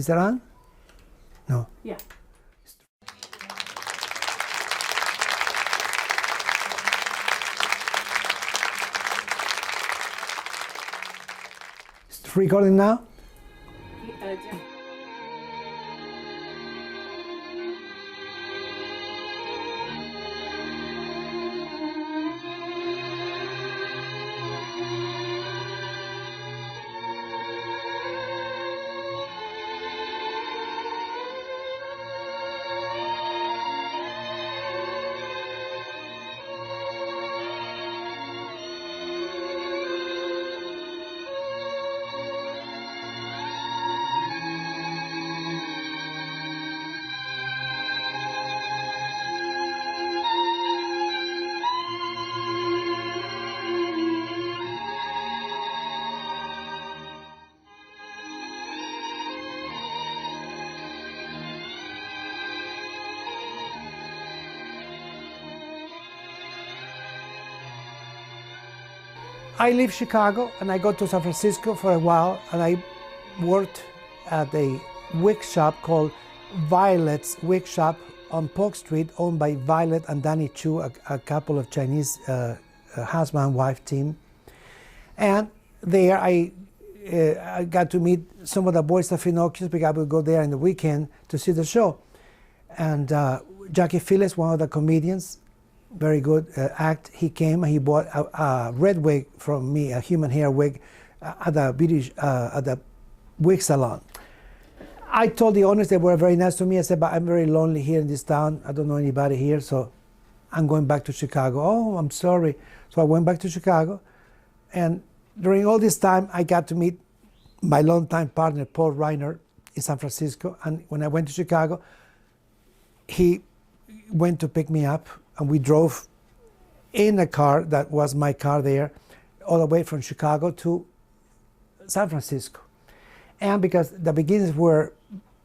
Is that on? No. Yeah. It's recording now? I leave Chicago and I go to San Francisco for a while, and I worked at a wig shop called Violet's Wig Shop on Polk Street, owned by Violet and Danny Chu, a couple of Chinese husband and wife team. And there I got to meet some of the boys of Finocchio because I would go there in the weekend to see the show. And Jackie Phillips, one of the comedians, very good act, he came and he bought a red wig from me, a human hair wig, at the wig salon. I told the owners, they were very nice to me. I said, but I'm very lonely here in this town. I don't know anybody here, so I'm going back to Chicago. Oh, I'm sorry. So I went back to Chicago. And during all this time, I got to meet my longtime partner, Paul Reiner, in San Francisco. And when I went to Chicago, he went to pick me up, and we drove in a car that was my car there, all the way from Chicago to San Francisco. And because the beginnings were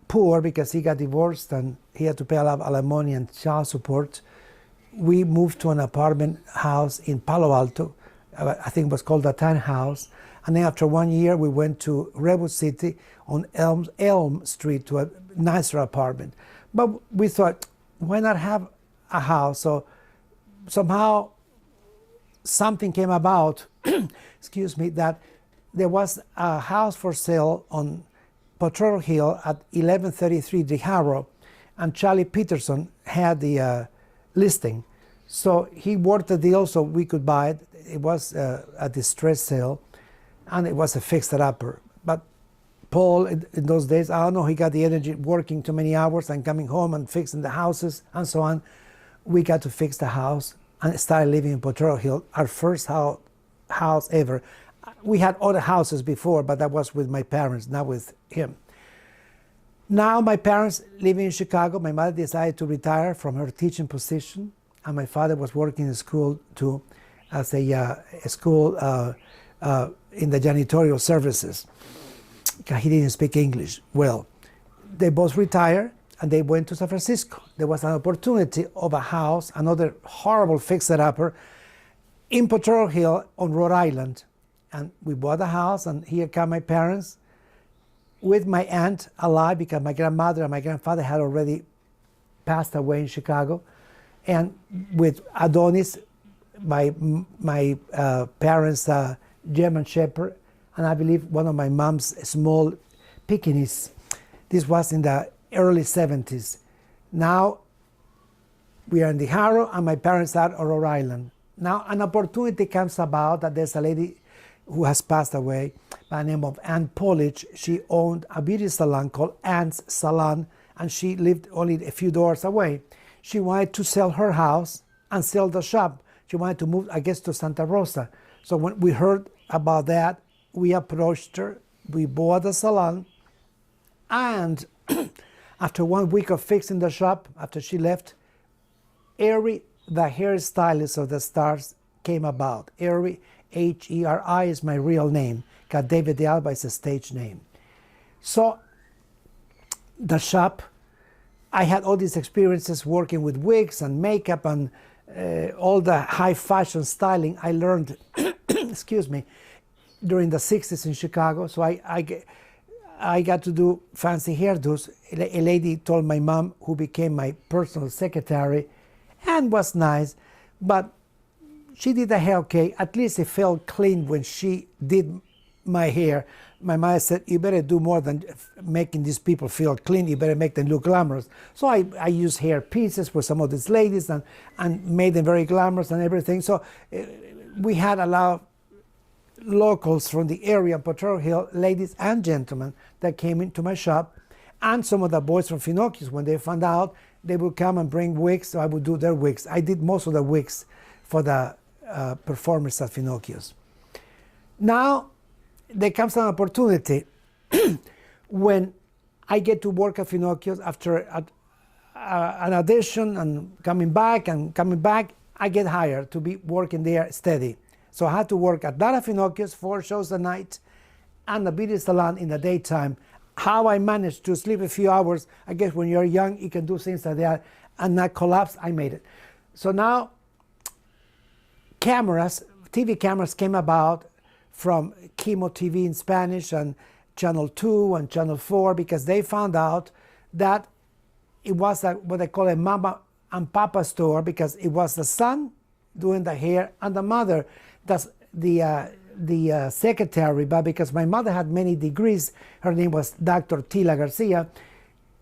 poor, because he got divorced and he had to pay a lot of alimony and child support, we moved to an apartment house in Palo Alto. I think it was called the Tan House. And then after 1 year, we went to Redwood City on Elm Street to a nicer apartment. But we thought, why not have a house? So somehow something came about, excuse me, that there was a house for sale on Potrero Hill at 1133 DeHarrow, and Charlie Peterson had the listing. So he worked the deal so we could buy it. It was a distress sale, and it was a fixer-upper. But Paul, in those days, I don't know, he got the energy working too many hours and coming home and fixing the houses and so on. We got to fix the house and started living in Potrero Hill, our first house ever. We had other houses before, but that was with my parents, not with him. Now my parents living in Chicago. My mother decided to retire from her teaching position, and my father was working in school too, as a school in the janitorial services. He didn't speak English well. They both retired, and they went to San Francisco. There was an opportunity of a house, another horrible fixer-upper, in Potrero Hill on Rhode Island. And we bought a house, and here come my parents with my aunt alive, because my grandmother and my grandfather had already passed away in Chicago, and with Adonis, my parents' German Shepherd, and I believe one of my mom's small Pekingese. This was in the early 70s. Now we are in the Harrow, and my parents are on Rhode Island. Now an opportunity comes about that there's a lady who has passed away by the name of Ann Polich. She owned a beauty salon called Ann's Salon, and she lived only a few doors away. She wanted to sell her house and sell the shop. She wanted to move, I guess, to Santa Rosa. So when we heard about that, we approached her, we bought the salon, and after 1 week of fixing the shop, after she left, Eri, the hairstylist of the stars, came about. Eri, H-E-R-I, is my real name, because David de Alba is a stage name. So the shop, I had all these experiences working with wigs and makeup and all the high fashion styling I learned, excuse me, during the 60s in Chicago. So I got to do fancy hairdos. A lady told my mom, who became my personal secretary, and was nice, but she did the hair okay. At least it felt clean when she did my hair. My mother said, you better do more than making these people feel clean, you better make them look glamorous. So I used hair pieces for some of these ladies and made them very glamorous and everything. So we had a lot of locals from the area, Potrero Hill, ladies and gentlemen, that came into my shop, and some of the boys from Finocchio's, when they found out, they would come and bring wigs, so I would do their wigs. I did most of the wigs for the performers at Finocchio's. Now, there comes an opportunity when I get to work at Finocchio's after an audition and coming back, I get hired to be working there steady. So I had to work at that Finocchio's 4 shows a night and the beauty salon in the daytime. How I managed to sleep a few hours, I guess when you're young, you can do things like that and not collapse, I made it. So now cameras, TV cameras came about from Chemo TV in Spanish and Channel 2 and Channel 4 because they found out that it was what they call a mama and papa store because it was the son doing the hair and the mother, that's the secretary, but because my mother had many degrees, her name was Dr. Tila Garcia,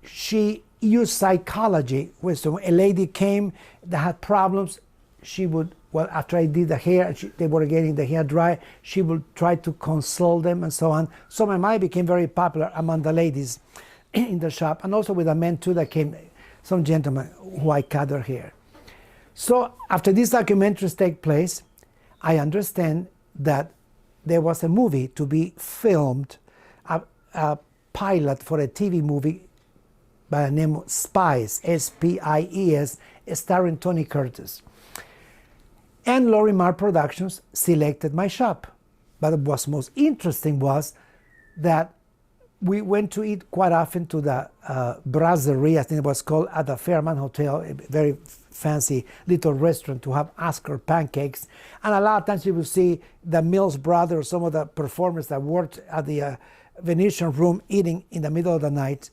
she used psychology. So a lady came that had problems, she would, well, after I did the hair, they were getting the hair dry, she would try to console them and so on. So my mother became very popular among the ladies in the shop, and also with the men too that came, some gentlemen who I cut their hair. So after these documentaries take place, I understand that there was a movie to be filmed, a pilot for a TV movie by the name of Spies, S-P-I-E-S, starring Tony Curtis. And Lorimar Productions selected my shop. But what was most interesting was that we went to eat quite often to the brasserie, I think it was called, at the Fairmont Hotel, a very fancy little restaurant to have Oscar pancakes. And a lot of times you will see the Mills brothers or some of the performers that worked at the Venetian room eating in the middle of the night.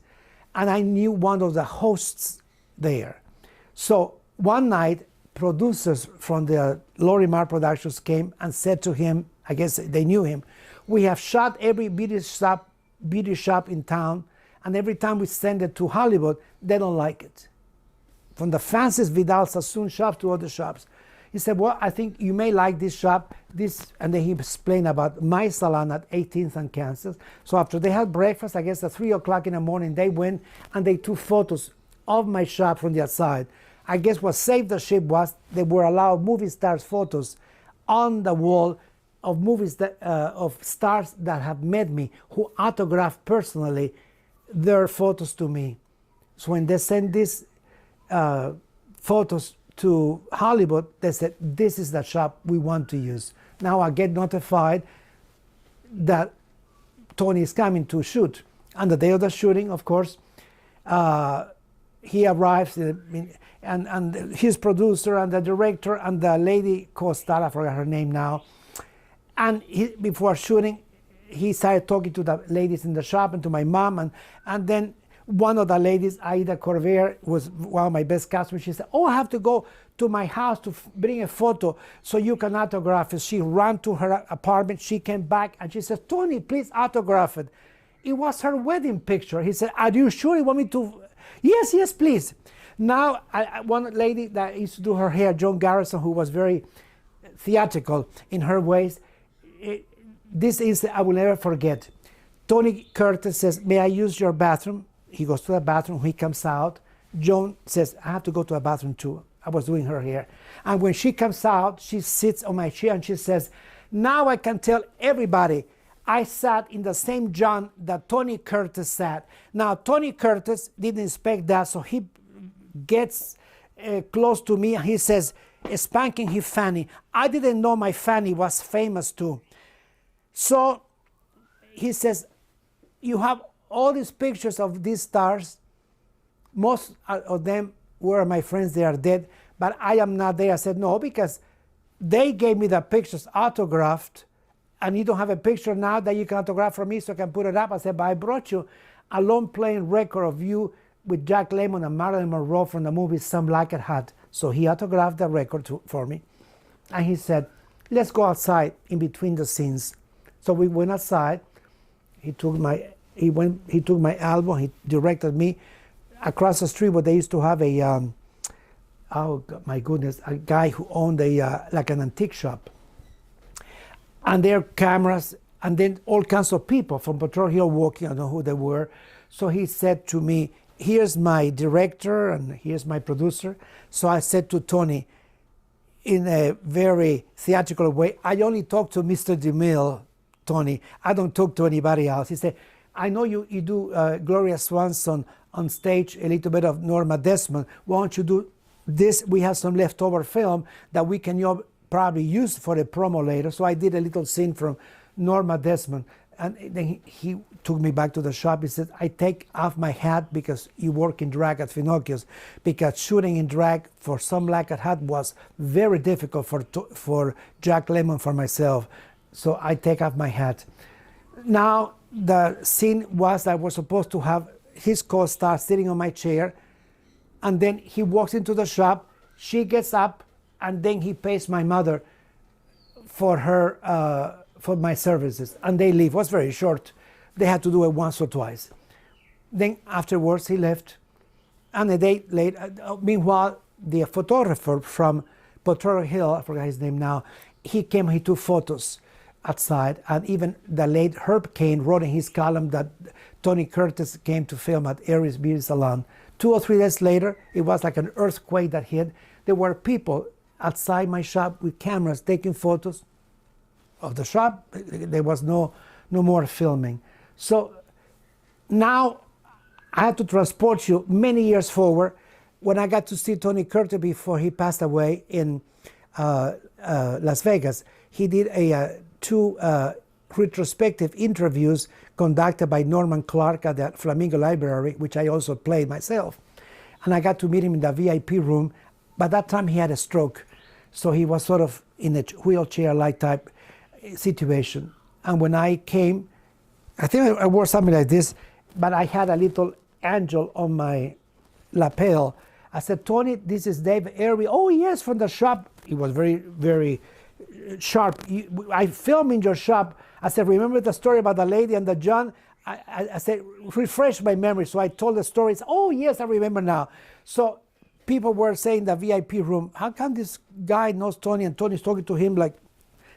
And I knew one of the hosts there. So one night, producers from the Lorimar Productions came and said to him, I guess they knew him, we have shot every beauty shop in town, and every time we send it to Hollywood, they don't like it. From the fanciest Vidal Sassoon shops to other shops. He said, well, I think you may like this shop, and then he explained about my salon at 18th and Kansas. So after they had breakfast, I guess at 3 o'clock in the morning, they went and they took photos of my shop from the outside. I guess what saved the ship was they were allowed movie stars' photos on the wall of movies that, of stars that have met me, who autographed personally their photos to me. So when they sent these photos to Hollywood, they said, this is the shop we want to use. Now I get notified that Tony is coming to shoot. On the day of the shooting, of course, he arrives, and his producer and the director and the lady co-star, I forgot her name now, and before shooting, he started talking to the ladies in the shop and to my mom, and then one of the ladies, Aida Corvair, was one of my best customers. She said, oh, I have to go to my house to bring a photo so you can autograph it. She ran to her apartment, she came back, and she said, Tony, please autograph it. It was her wedding picture. He said, are you sure you want me to? Yes, yes, please. Now, one lady that used to do her hair, Joan Garrison, who was very theatrical in her ways, this is, I will never forget. Tony Curtis says, may I use your bathroom? He goes to the bathroom, he comes out. Joan says, I have to go to a bathroom too. I was doing her hair. And when she comes out, she sits on my chair and she says, now I can tell everybody I sat in the same John that Tony Curtis sat. Now, Tony Curtis didn't expect that, so he gets close to me and he says, spanking his fanny. I didn't know my fanny was famous too. So he says, you have all these pictures of these stars. Most of them were my friends, they are dead, but I am not there. I said, no, because they gave me the pictures autographed and you don't have a picture now that you can autograph for me so I can put it up. I said, but I brought you a long-playing record of you with Jack Lemmon and Marilyn Monroe from the movie Some Like It Hot. So he autographed the record for me. And he said, let's go outside in between the scenes. So we went outside. He took my album. He directed me across the street where they used to have a, oh my goodness, a guy who owned a like an antique shop. And there are cameras, and then all kinds of people from Patrol Hill walking. I don't know who they were. So he said to me, here's my director and here's my producer. So I said to Tony, in a very theatrical way, I only talk to Mr. DeMille, Tony. I don't talk to anybody else. He said, I know you do Gloria Swanson on stage, a little bit of Norma Desmond. Why don't you do this? We have some leftover film that we can probably use for a promo later. So I did a little scene from Norma Desmond. And then he took me back to the shop. He said, I take off my hat because you work in drag at Finocchio's, because shooting in drag for Some Like It Hot was very difficult for Jack Lemmon, for myself. So I take off my hat. Now, the scene was that I was supposed to have his co-star sitting on my chair, and then he walks into the shop, she gets up, and then he pays my mother for her for my services, and they leave. It was very short. They had to do it once or twice. Then afterwards he left, and a day later, meanwhile, the photographer from Potrero Hill, I forgot his name now, he came, he took photos outside, and even the late Herb Cain wrote in his column that Tony Curtis came to film at Aries Beauty Salon. 2 or 3 days later, it was like an earthquake that hit. There were people outside my shop with cameras taking photos of the shop. There was no more filming. So now I had to transport you many years forward. When I got to see Tony Curtis before he passed away in Las Vegas, he did two retrospective interviews conducted by Norman Clark at the Flamingo Library, which I also played myself. And I got to meet him in the VIP room. By that time he had a stroke, so he was sort of in a wheelchair-like type situation. And when I came, I think I wore something like this, but I had a little angel on my lapel. I said, Tony, this is David Airby. Oh yes, from the shop. He was very, very sharp. I filmed in your shop. I said, remember the story about the lady and the John? I said, refresh my memory. So I told the stories. Oh yes, I remember now. So people were saying in the VIP room, how come this guy knows Tony and Tony's talking to him like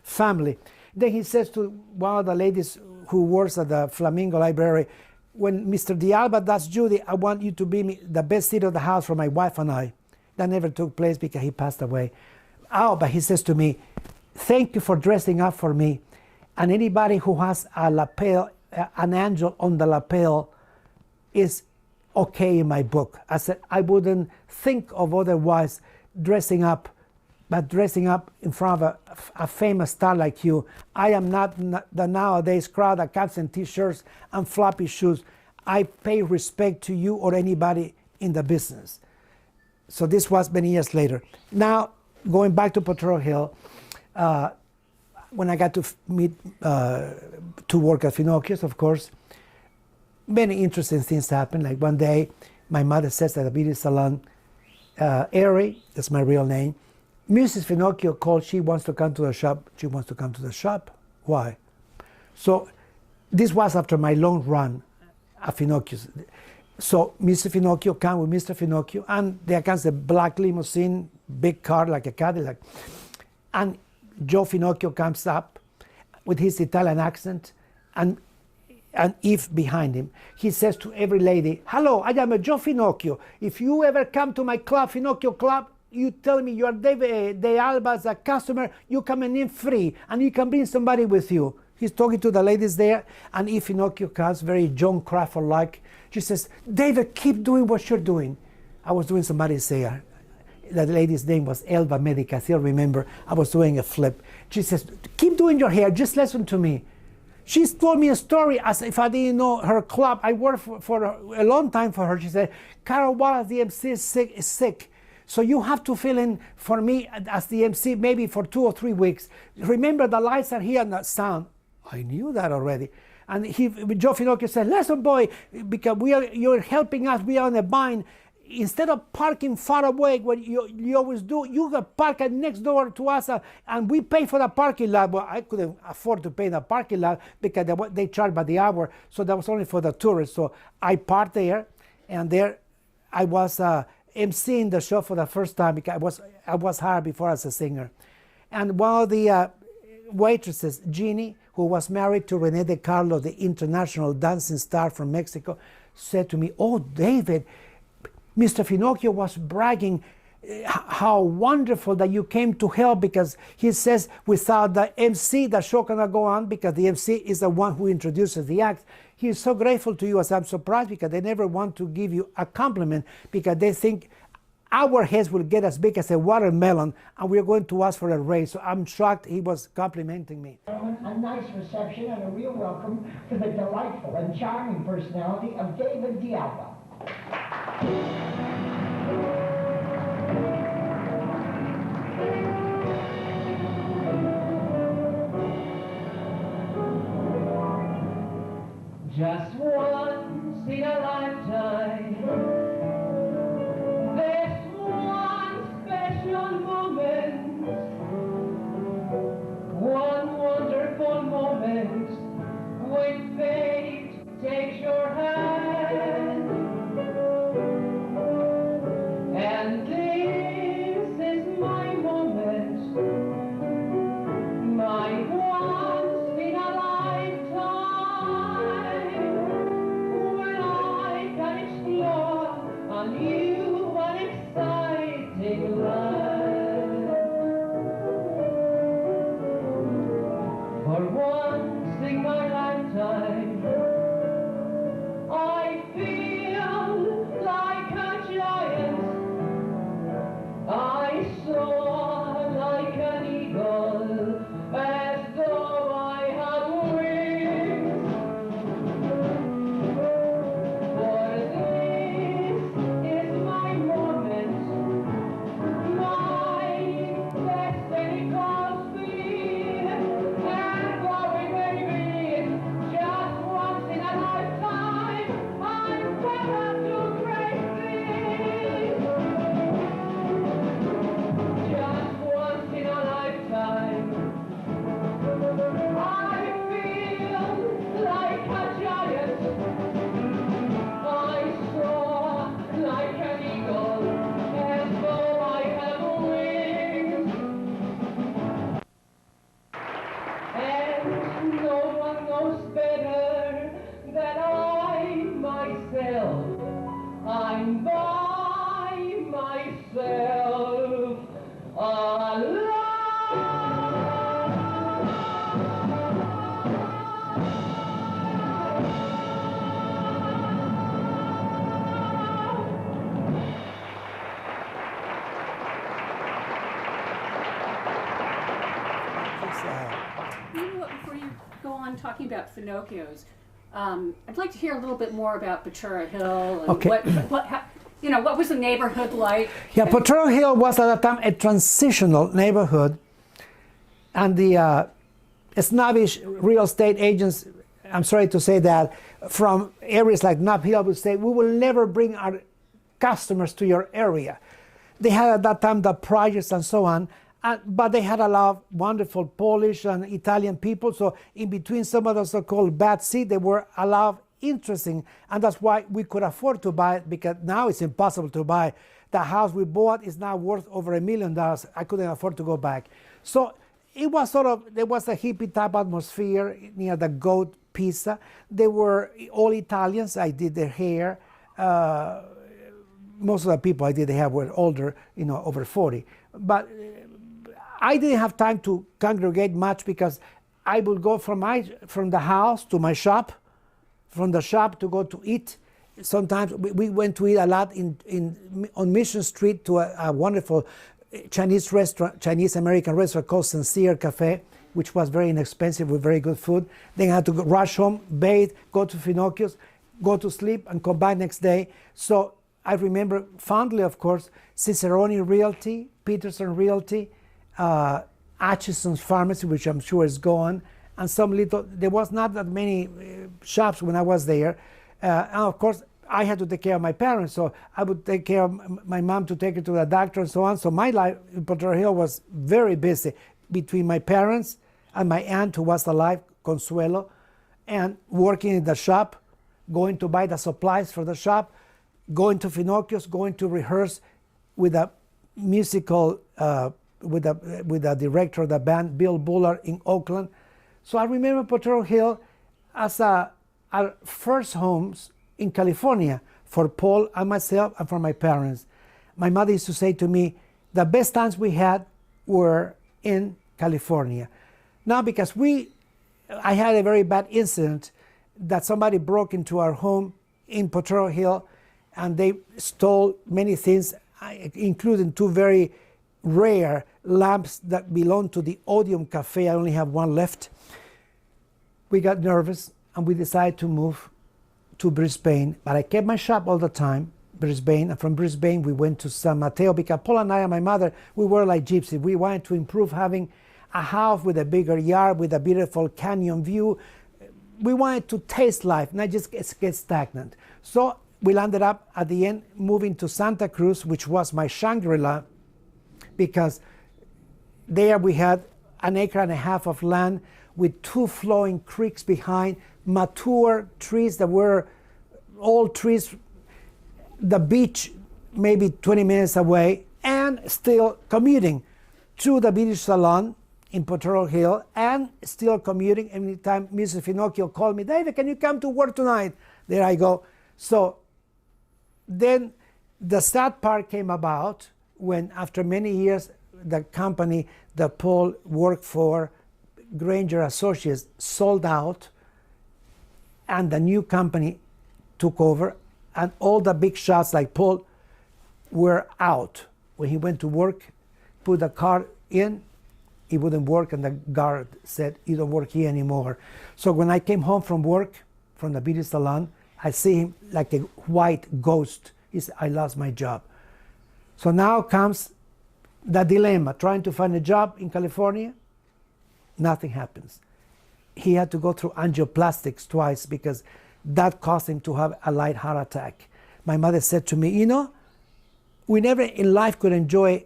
family? Then he says to one of the ladies who works at the Flamingo Library, when Mr. de Alba does Judy, I want you to be the best seat of the house for my wife and I. That never took place because he passed away. Oh, but he says to me, thank you for dressing up for me. And anybody who has a lapel, an angel on the lapel, is okay in my book. I said, I wouldn't think of otherwise dressing up, but dressing up in front of a famous star like you. I am not the nowadays crowd that comes in t-shirts and floppy shoes. I pay respect to you or anybody in the business. So this was many years later. Now, going back to Potrero Hill, when I got to meet, to work at Finocchio's, of course, many interesting things happened. Like one day, my mother says at the beauty salon, Ari, that's my real name, Mrs. Finocchio called, she wants to come to the shop. She wants to come to the shop. Why? So this was after my long run at Finocchio's. So Mr. Finocchio came with Mr. Finocchio, and there comes a black limousine, big car like a Cadillac. And Joe Finocchio comes up with his Italian accent, and Eve behind him. He says to every lady, hello, I am a Joe Finocchio. If you ever come to my club, Finocchio Club, you tell me you are David de Alba as a customer, you come in free, and you can bring somebody with you. He's talking to the ladies there, and Eve Finocchio comes, very Joan Crawford-like. She says, David, keep doing what you're doing. I was doing somebody's hair. The lady's name was Elba Medica, I still remember. I was doing a flip. She says, keep doing your hair, just listen to me. She's told me a story as if I didn't know her club. I worked for a long time for her. She said, Carol Wallace, the MC, is sick. So you have to fill in for me as the MC maybe for 2 or 3 weeks. Remember, the lights are here and the sound. I knew that already. And Joe Finocchio said, listen, boy, because you're helping us, we are on a bind. Instead of parking far away, what you always do, you can park next door to us, and we pay for the parking lot. Well, I couldn't afford to pay the parking lot because they charge by the hour, so that was only for the tourists. So I parked there, and there I was emceeing the show for the first time because I was hired before as a singer. And one of the waitresses, Jeannie, who was married to René de Carlo, the international dancing star from Mexico, said to me, oh, David, Mr. Finocchio was bragging how wonderful that you came to help, because he says without the MC, the show cannot go on, because the MC is the one who introduces the act. He is so grateful to you. As I'm surprised, because they never want to give you a compliment, because they think our heads will get as big as a watermelon and we're going to ask for a raise. So I'm shocked he was complimenting me. A nice reception and a real welcome to the delightful and charming personality of David de Alba. Just once in a lifetime, there's one special moment, one wonderful moment when fate takes your hand. And this is my moment, my once in a lifetime, when I can explore a new and exciting life. For once in my lifetime, I feel like a giant. I soar like an eagle, as though I had wings. For this is my moment, my destiny calls me, and though it may be just once in a lifetime, I'm better to great things. Just once in a lifetime, I feel like a giant. I soar like an eagle, as though I have wings. And no one knows better than I myself. I'm by myself alone. Before you go on talking about Finocchio's, I'd like to hear a little bit more about Ventura Hill and Okay. what was the neighborhood like? Yeah, Potrero Hill was at that time a transitional neighborhood, and the snobbish real estate agents, I'm sorry to say that, from areas like Nob Hill would say, we will never bring our customers to your area. They had at that time the projects and so on, but they had a lot of wonderful Polish and Italian people, so in between some of those so-called bad seed, there were a lot of interesting, and that's why we could afford to buy it, because now it's impossible to buy. The house we bought is now worth over $1 million. I couldn't afford to go back. So it was there was a hippie type atmosphere near the Goat Pizza. They were all Italians. I did their hair. Most of the people I did their hair were older, over 40. But I didn't have time to congregate much, because I would go from the house to my shop, from the shop to go to eat. Sometimes we went to eat a lot on Mission Street to a wonderful Chinese restaurant, Chinese American restaurant called Sincere Cafe, which was very inexpensive with very good food. Then I had to rush home, bathe, go to Finocchio's, go to sleep, and come back next day. So I remember fondly, of course, Cicerone Realty, Peterson Realty, Atchison's Pharmacy, which I'm sure is gone, and some little, there was not that many shops when I was there. And of course, I had to take care of my parents, so I would take care of my mom to take her to the doctor and so on. So my life in Potrero Hill was very busy between my parents and my aunt who was alive, Consuelo, and working in the shop, going to buy the supplies for the shop, going to Finocchio's, going to rehearse with a musical, with the director of the band, Bill Bullard, in Oakland. So I remember Potrero Hill as our first homes in California for Paul and myself and for my parents. My mother used to say to me, the best times we had were in California. Now, because I had a very bad incident that somebody broke into our home in Potrero Hill and they stole many things, including two very rare lamps that belonged to the Odeum Cafe. I only have one left. We got nervous and we decided to move to Brisbane, but I kept my shop all the time, Brisbane, and from Brisbane we went to San Mateo because Paul and I and my mother, we were like gypsies. We wanted to improve having a house with a bigger yard, with a beautiful canyon view. We wanted to taste life, not just get stagnant. So we landed up at the end moving to Santa Cruz, which was my Shangri-La, because there we had an acre and a half of land with two flowing creeks behind, mature trees that were old trees, the beach maybe 20 minutes away, and still commuting to the beauty salon in Potrero Hill, and still commuting. Anytime Mrs. Finocchio called me, David, can you come to work tonight? There I go. So then the sad part came about when, after many years, the company that Paul worked for, Granger Associates, sold out, and the new company took over, and all the big shots like Paul were out. When he went to work, put the card in, it wouldn't work, and the guard said, you don't work here anymore. So when I came home from work, from the beauty salon, I see him like a white ghost. He said, I lost my job. So now comes the dilemma, trying to find a job in California. Nothing happens. He had to go through angioplastics twice because that caused him to have a light heart attack. My mother said to me, you know, we never in life could enjoy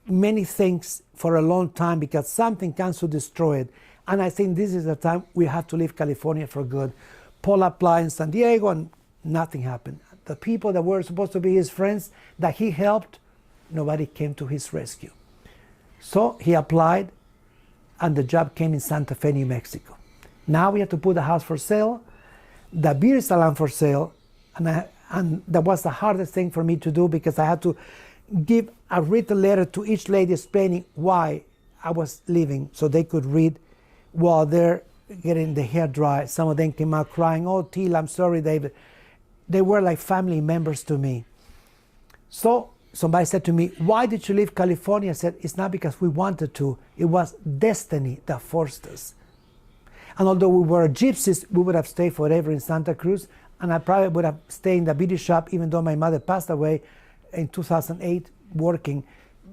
many things for a long time because something comes to destroy it. And I think this is the time we have to leave California for good. Paul applied in San Diego and nothing happened. The people that were supposed to be his friends that he helped, nobody came to his rescue. So he applied and the job came in Santa Fe, New Mexico. Now we have to put the house for sale, the beauty salon for sale, and that was the hardest thing for me to do because I had to give a written letter to each lady explaining why I was leaving so they could read while they're getting the hair dry. Some of them came out crying, oh, Teal, I'm sorry, David. They were like family members to me. So somebody said to me, why did you leave California? I said, it's not because we wanted to. It was destiny that forced us. And although we were gypsies, we would have stayed forever in Santa Cruz, and I probably would have stayed in the beauty shop even though my mother passed away in 2008 working,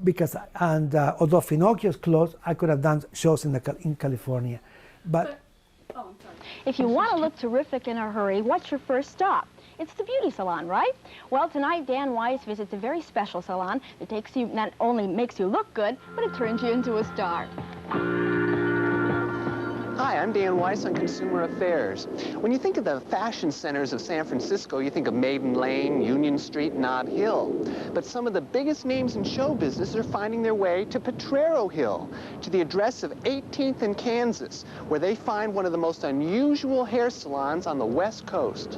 because although Finocchio's closed, I could have done shows in California. But oh, I'm sorry. If you want to look terrific in a hurry, what's your first stop? It's the beauty salon, right? Well, tonight Dan Weiss visits a very special salon that takes you, not only makes you look good, but it turns you into a star. Hi, I'm Dan Weiss on Consumer Affairs. When you think of the fashion centers of San Francisco, you think of Maiden Lane, Union Street, Nob Hill. But some of the biggest names in show business are finding their way to Potrero Hill, to the address of 18th and Kansas, where they find one of the most unusual hair salons on the West Coast.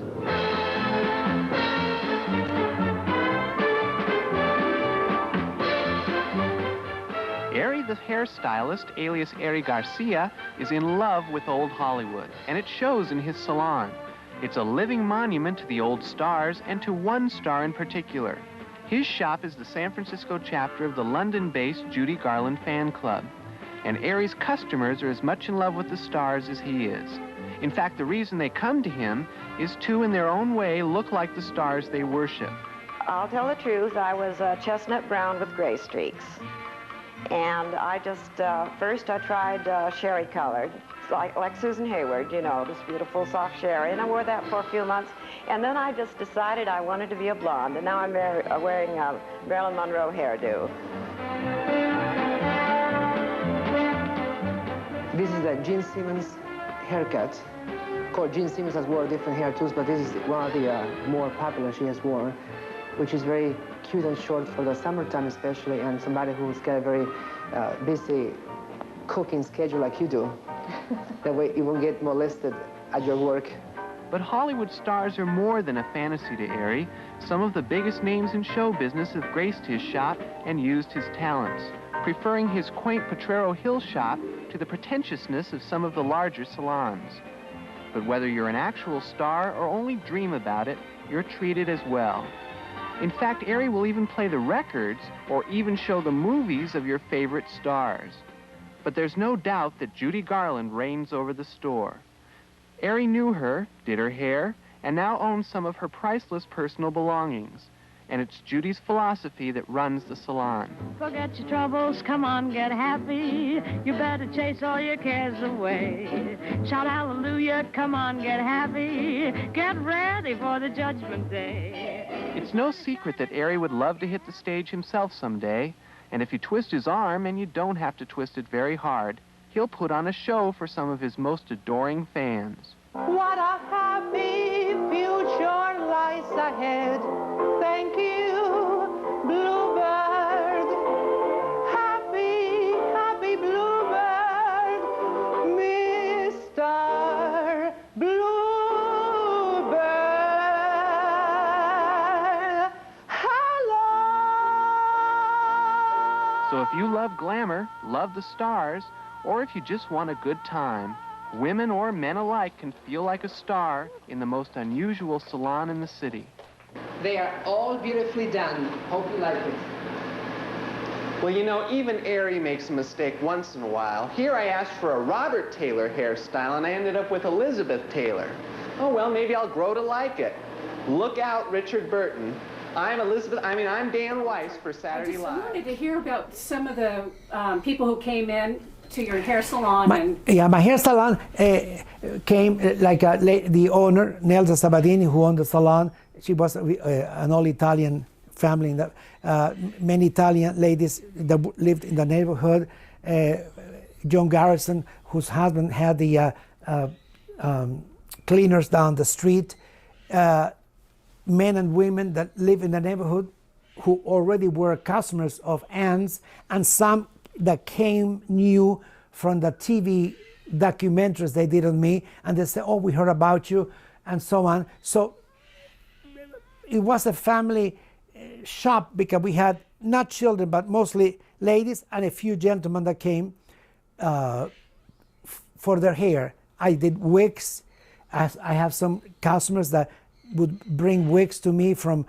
Ari, the hairstylist, alias Ari Garcia, is in love with old Hollywood, and it shows in his salon. It's a living monument to the old stars and to one star in particular. His shop is the San Francisco chapter of the London-based Judy Garland fan club, and Ari's customers are as much in love with the stars as he is. In fact, the reason they come to him is to, in their own way, look like the stars they worship. I'll tell the truth, I was chestnut brown with gray streaks. And I just, first I tried sherry colored, like Susan Hayward, you know, this beautiful soft sherry. And I wore that for a few months. And then I just decided I wanted to be a blonde. And now I'm wearing a Marilyn Monroe hairdo. This is a Gene Simmons haircut. Of course, Gene Simmons has worn different hairdos, but this is one of the more popular she has worn, which is very cute and short for the summertime especially, and somebody who's got a very busy cooking schedule like you do. That way you won't get molested at your work. But Hollywood stars are more than a fantasy to Airey. Some of the biggest names in show business have graced his shop and used his talents, preferring his quaint Potrero Hill shop to the pretentiousness of some of the larger salons. But whether you're an actual star or only dream about it, you're treated as well. In fact, Airey will even play the records or even show the movies of your favorite stars. But there's no doubt that Judy Garland reigns over the store. Airey knew her, did her hair, and now owns some of her priceless personal belongings. And it's Judy's philosophy that runs the salon. Forget your troubles, come on, get happy. You better chase all your cares away. Shout hallelujah, come on, get happy. Get ready for the judgment day. It's no secret that Airey would love to hit the stage himself someday. And if you twist his arm, and you don't have to twist it very hard, he'll put on a show for some of his most adoring fans. What a happy future lies ahead. Thank you, Bluebird. Happy, happy Bluebird, Mr. Bluebird. Hello. So if you love glamour, love the stars, or if you just want a good time, women or men alike can feel like a star in the most unusual salon in the city. They are all beautifully done. Hope you like it. Well, you know, even Airey makes a mistake once in a while. Here I asked for a Robert Taylor hairstyle, and I ended up with Elizabeth Taylor. Oh, well, maybe I'll grow to like it. Look out, Richard Burton. I'm Dan Weiss for Saturday I Live. wanted to hear about some of the people who came in to your hair salon. My hair salon came the owner, Nelsa Sabadini, who owned the salon. She was an all-Italian family. Many Italian ladies that lived in the neighborhood. John Garrison, whose husband had the cleaners down the street. Men and women that live in the neighborhood who already were customers of Anne's, and some that came new from the TV documentaries they did on me, and they said, oh, we heard about you, and so on. So it was a family shop because we had not children, but mostly ladies and a few gentlemen that came for their hair. I did wigs. I have some customers that would bring wigs to me from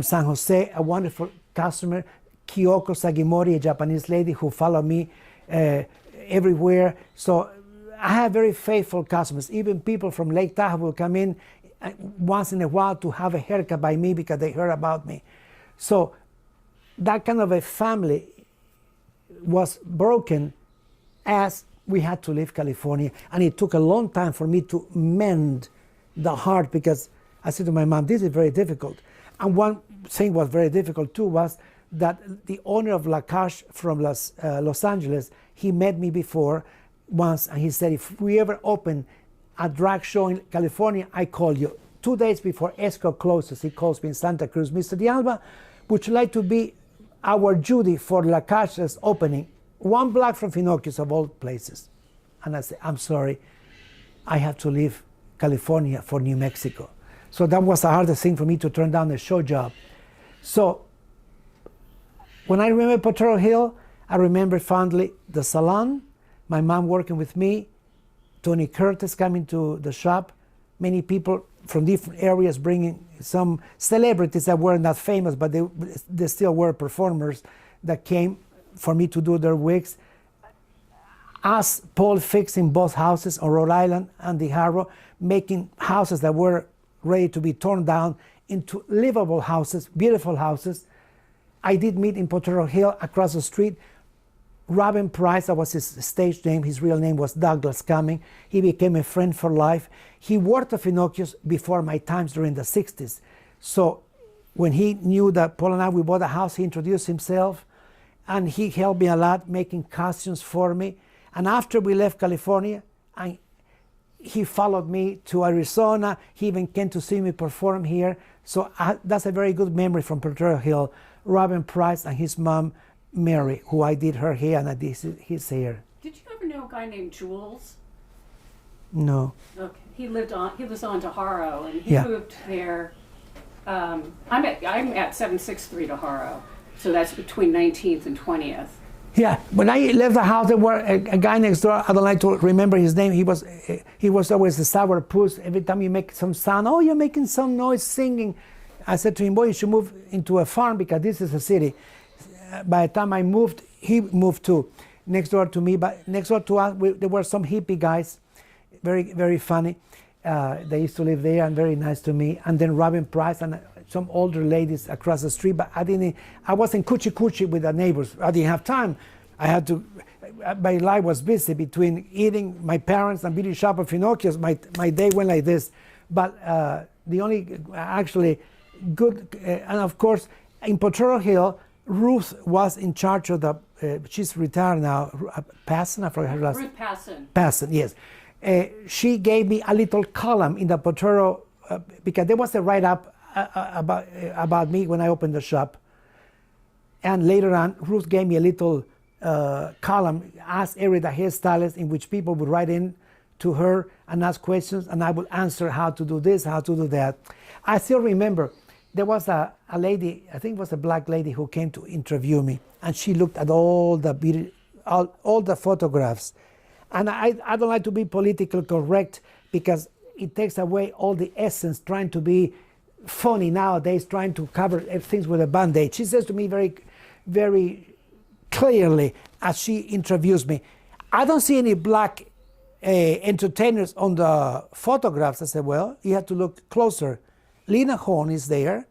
San Jose, a wonderful customer, Kyoko Sagimori, a Japanese lady who followed me everywhere. So I have very faithful customers. Even people from Lake Tahoe will come in once in a while to have a haircut by me because they heard about me. So that kind of a family was broken as we had to leave California. And it took a long time for me to mend the heart, because I said to my mom, this is very difficult. And one thing was very difficult too was that the owner of La Cache from Los Angeles, he met me before once, and he said, if we ever open a drag show in California, I call you. 2 days before Esco closes, he calls me in Santa Cruz, Mr. de Alba, would you like to be our Judy for La Cache's opening? 1 block from Finocchio's, of all places. And I said, I'm sorry, I have to leave California for New Mexico. So that was the hardest thing for me, to turn down a show job. So when I remember Potrero Hill, I remember fondly the salon, my mom working with me, Tony Curtis coming to the shop, many people from different areas bringing some celebrities that were not famous, but they still were performers that came for me to do their wigs. Us, Paul, fixing both houses on Rhode Island and the Harbor, making houses that were ready to be torn down into livable houses, beautiful houses. I did meet in Potrero Hill across the street Robin Price, that was his stage name. His real name was Douglas Cumming. He became a friend for life. He worked at Finocchio's before my times during the 60s. So when he knew that Paul and I, we bought a house, he introduced himself, and he helped me a lot making costumes for me. And after we left California, he followed me to Arizona. He even came to see me perform here. So that's a very good memory from Potrero Hill. Robin Price and his mom, Mary, who I did her hair and I did his hair. Did you ever know a guy named Jules? No. Okay. He lives on Taharo, and he moved there. I'm at 763 Taharo, so that's between 19th and 20th. Yeah, when I left the house, there were a guy next door. I don't like to remember his name. He was always the sour puss. Every time you make some sound, oh, you're making some noise singing. I said to him, boy, you should move into a farm because this is a city. By the time I moved, he moved too, next door to me. But next door to us, there were some hippie guys, very, very funny. They used to live there and very nice to me. And then Robin Price and some older ladies across the street. But I wasn't coochie with the neighbors. I didn't have time. I had to, my life was busy between eating, my parents, and beauty shop at Finocchio's. My day went like this. But the only actually good, and of course, in Potrero Hill, Ruth was in charge of the, she's retired now, Passon, I forgot her last name. Ruth Passon. Passon, yes. She gave me a little column in the Potrero, because there was a write-up about me when I opened the shop. And later on, Ruth gave me a little column, Ask Eric the hairstylist, in which people would write in to her and ask questions, and I would answer how to do this, how to do that. I still remember there was a lady, I think it was a black lady, who came to interview me, and she looked at all the photographs. And I don't like to be politically correct because it takes away all the essence, trying to be funny nowadays, trying to cover things with a band-aid. She says to me very, very clearly as she interviews me, I don't see any black entertainers on the photographs. I said, well, you have to look closer. Lena Horne is there,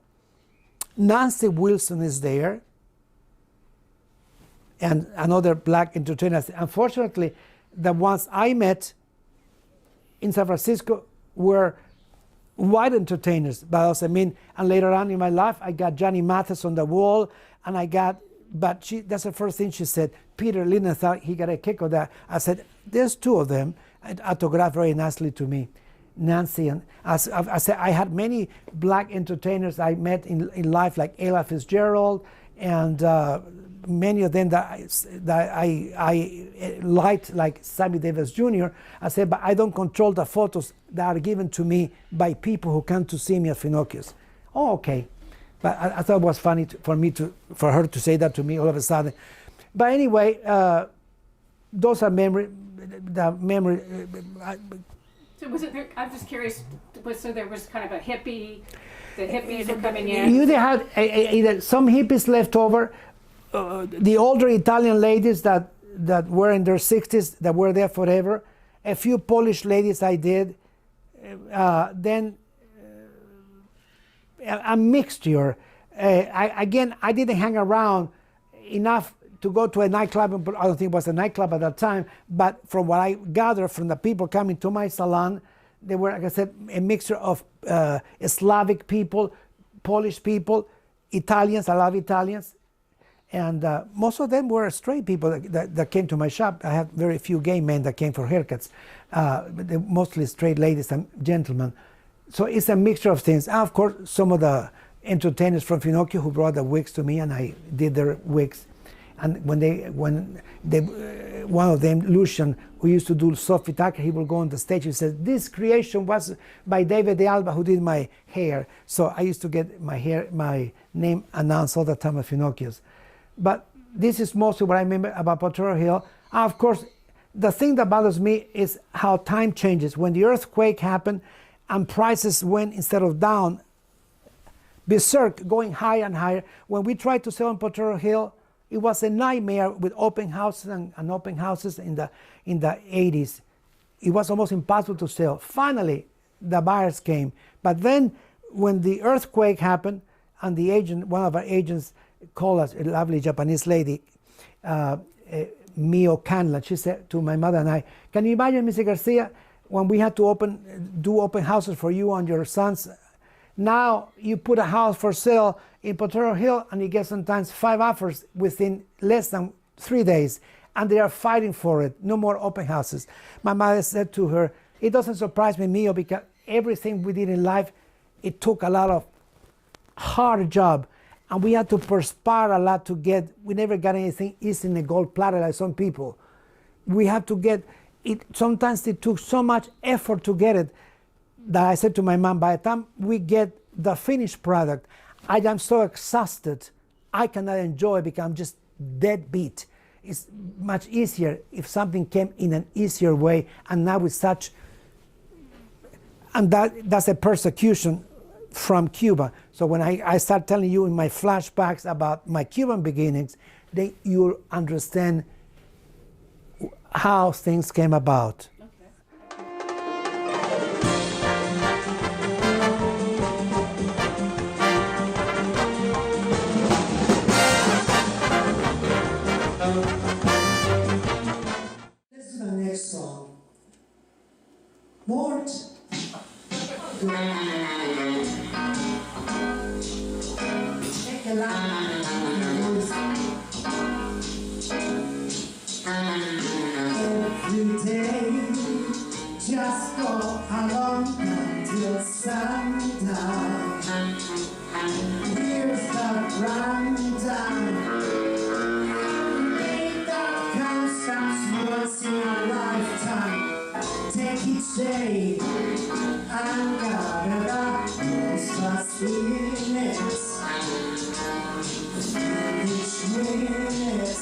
Nancy Wilson is there, and another black entertainer. Unfortunately, the ones I met in San Francisco were white entertainers. But and later on in my life, I got Johnny Mathis on the wall, and that's the first thing she said. Peter Lina thought he got a kick of that. I said, there's two of them, and autographed very nicely to me. Nancy, and I said, I had many black entertainers I met in life, like Ella Fitzgerald, and many of them that I liked, like Sammy Davis Jr. I said, but I don't control the photos that are given to me by people who come to see me at Finocchio's. Oh, okay. But I thought it was funny for her to say that to me all of a sudden. But anyway, those are memory. So was it? I'm just curious. So there was kind of a hippie. The hippies were coming in. You had either some hippies left over, the older Italian ladies that were in their 60s that were there forever, a few Polish ladies I did, then a mixture. I didn't hang around enough to go to a nightclub. I don't think it was a nightclub at that time, but from what I gathered from the people coming to my salon, they were, like I said, a mixture of Slavic people, Polish people, Italians. I love Italians. And most of them were straight people that came to my shop. I had very few gay men that came for haircuts, but mostly straight ladies and gentlemen. So it's a mixture of things. And of course, some of the entertainers from Finocchio who brought the wigs to me, and I did their wigs. And when one of them, Lucian, who used to do Sophie Tucker, he will go on the stage and says, this creation was by David de Alba, who did my hair. So I used to get my name announced all the time at Finocchio's. But this is mostly what I remember about Potrero Hill. Of course, the thing that bothers me is how time changes. When the earthquake happened and prices went, instead of down, berserk, going higher and higher. When we tried to sell in Potrero Hill, it was a nightmare with open houses and open houses in the 80s. It was almost impossible to sell. Finally, the buyers came. But then when the earthquake happened and one of our agents called us, a lovely Japanese lady, Mio Canla. She said to my mother and I, "Can you imagine, Mr. Garcia, when we had to do open houses for you and your sons? Now you put a house for sale in Potrero Hill and you get sometimes 5 offers within less than 3 days, and they are fighting for it. No more open houses." My mother said to her, "It doesn't surprise me, Mio, because everything we did in life, it took a lot of hard job, and we had to perspire a lot to get. We never got anything easy in a gold platter like some people. We had to get it. Sometimes it took so much effort to get it that I said to my mom, by the time we get the finished product, I am so exhausted, I cannot enjoy it because I'm just dead beat. It's much easier if something came in an easier way, and now with such, and that's a persecution from Cuba. So when I start telling you in my flashbacks about my Cuban beginnings, then you'll understand how things came about. This is the next song. Mort. Take a line. Every day, just go along until sundown. Here's the rundown. Once in a lifetime, take each day and gather up those facilities. Each minute,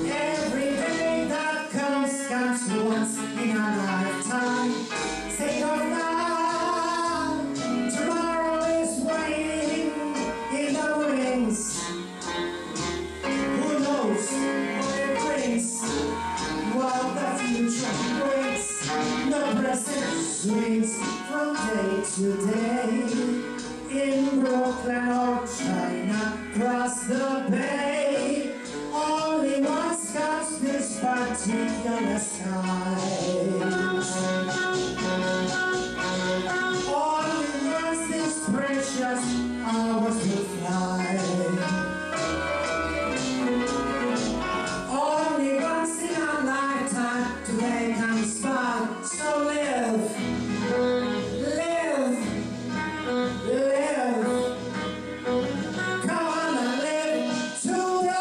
every day that comes once in a lifetime. Say no now, tomorrow is waiting in the wings. Who knows what it brings? What the future brings, the present swings from day to day. In Brooklyn or China, across the bay, only once comes this particular sky. Only once this precious hours will fly. Only once in a lifetime, today comes by, so live, live, live. Come on and live today.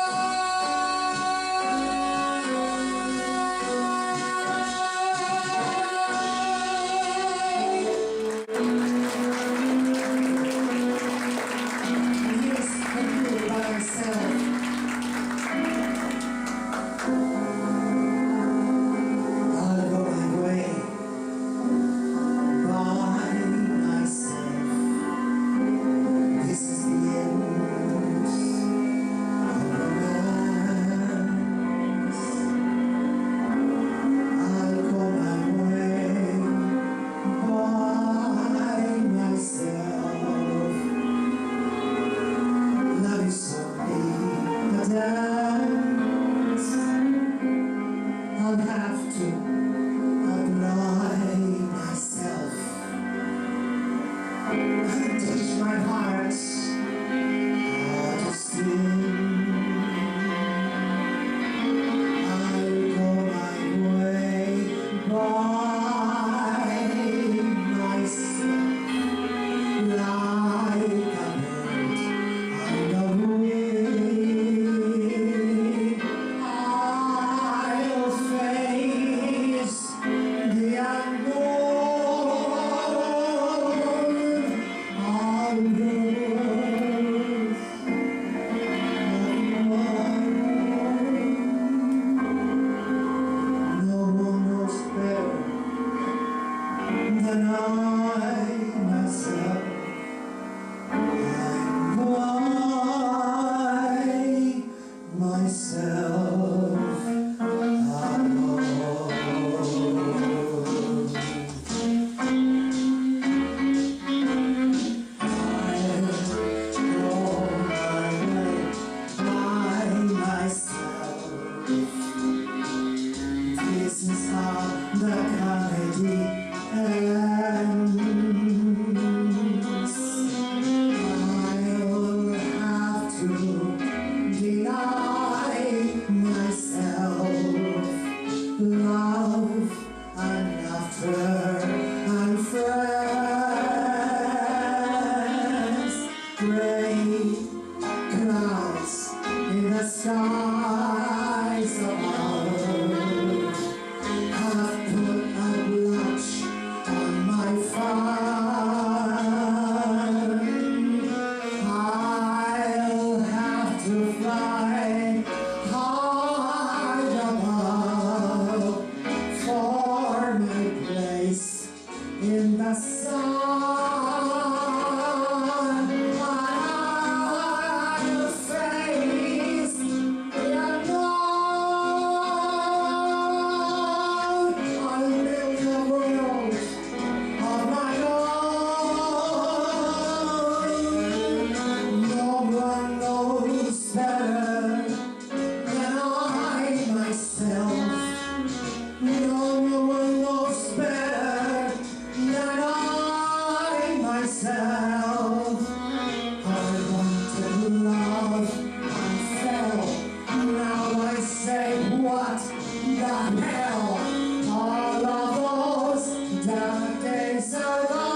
Here's a view by himself. I'll go my way by myself. This is the end of romance. I'll go my way by myself. Love you someday, a dance. I'll have to apply myself and teach my heart how to sing. I'll go my way by myself, like a bird on the wing. I'll face the unknown. I'll go myself. I wanted love and fell. Now I say, what the hell? All of those dark days are gone.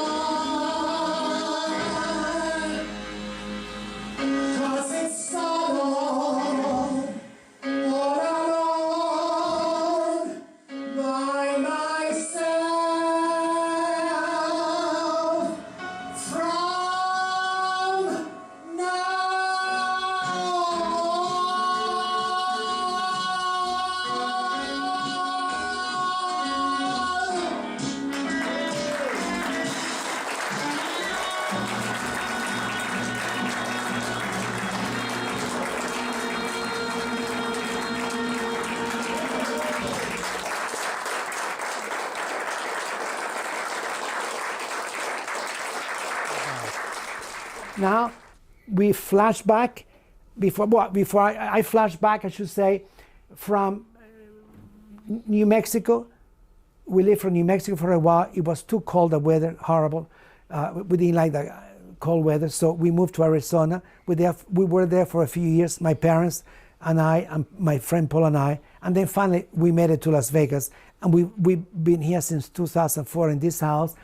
'Cause it's gone all alone by myself from now Now we flash back before I flash back, I should say, from New Mexico. We lived from New Mexico for a while. It was too cold, the weather, horrible. We didn't like the cold weather, so we moved to Arizona. We were there for a few years, my parents and I, and my friend Paul and I, and then finally we made it to Las Vegas. And we've been here since 2004 in this house,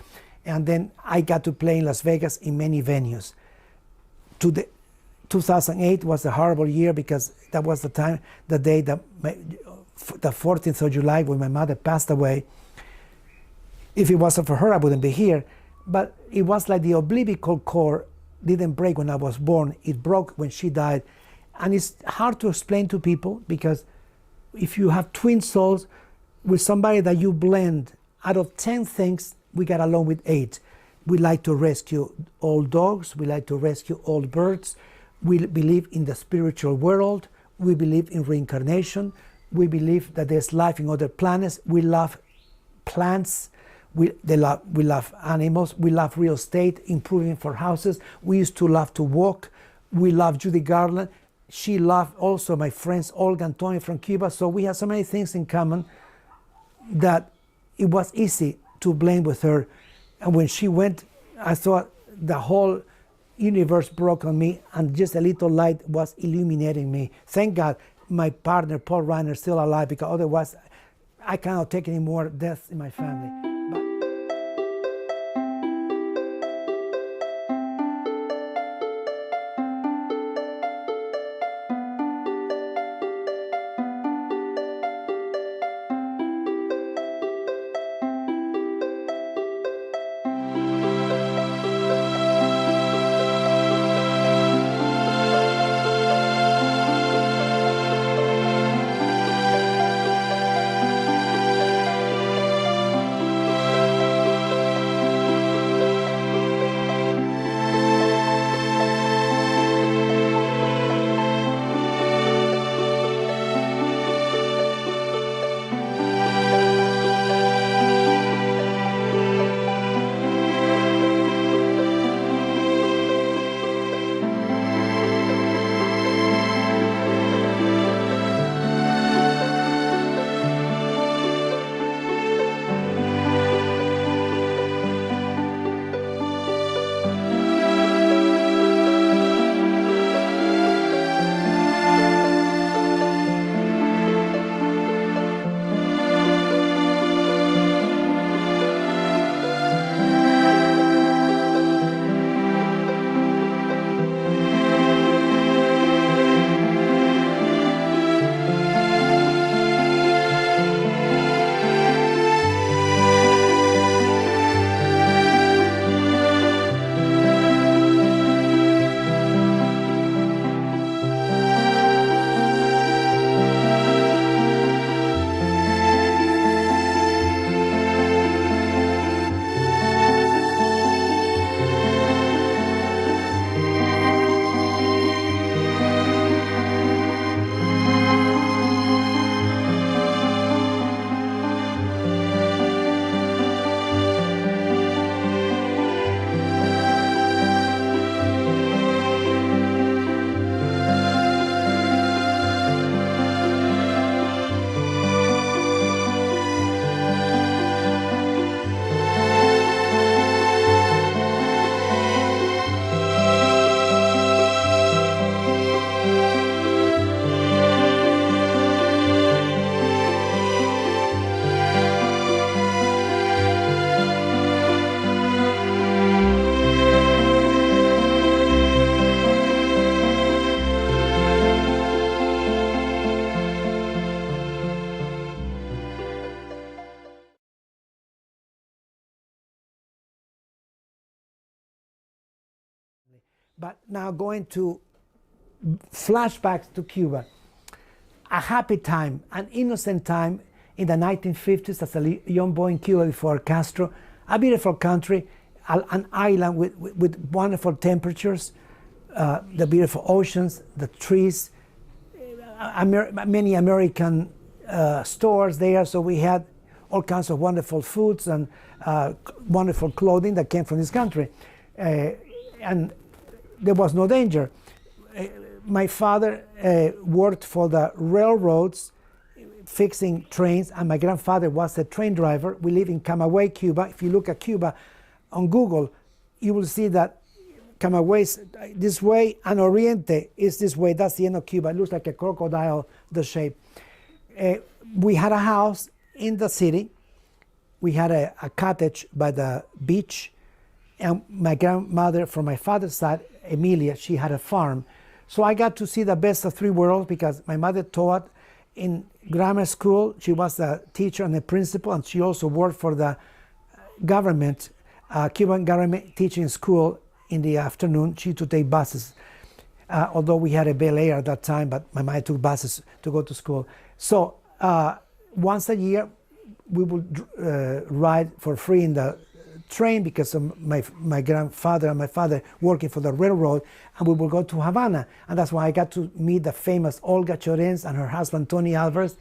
and then I got to play in Las Vegas in many venues. 2008 was a horrible year because that was the day that the 14th of July when my mother passed away. If it wasn't for her, I wouldn't be here. But it was like the umbilical cord didn't break when I was born. It broke when she died. And it's hard to explain to people because if you have twin souls with somebody that you blend, out of 10 things, we got along with 8. We like to rescue old dogs. We like to rescue old birds. We believe in the spiritual world. We believe in reincarnation. We believe that there's life in other planets. We love plants. We love animals. We love real estate, improving for houses. We used to love to walk. We love Judy Garland. She loved also my friends Olga and Tony from Cuba. So we have so many things in common that it was easy to blend with her. And when she went, I thought the whole universe broke on me and just a little light was illuminating me. Thank God my partner, Paul Reiner, is still alive because otherwise I cannot take any more deaths in my family. But now going to flashbacks to Cuba. A happy time, an innocent time in the 1950s as a young boy in Cuba before Castro. A beautiful country, an island with wonderful temperatures, the beautiful oceans, the trees, many American stores there, so we had all kinds of wonderful foods and wonderful clothing that came from this country. And there was no danger. My father worked for the railroads, fixing trains, and my grandfather was a train driver. We live in Camagüey, Cuba. If you look at Cuba on Google, you will see that Camagüey is this way and Oriente is this way. That's the end of Cuba. It looks like a crocodile, the shape. We had a house in the city. We had a cottage by the beach. And my grandmother, from my father's side, Emilia, she had a farm. So I got to see the best of three worlds because my mother taught in grammar school. She was a teacher and a principal, and she also worked for the government, Cuban government teaching school in the afternoon. She used to take buses, although we had a Bel Air at that time, but my mother took buses to go to school. So once a year, we would ride for free in the train because of my grandfather and my father working for the railroad, and we would go to Havana, and that's why I got to meet the famous Olga Chorens and her husband Tony Alvarez.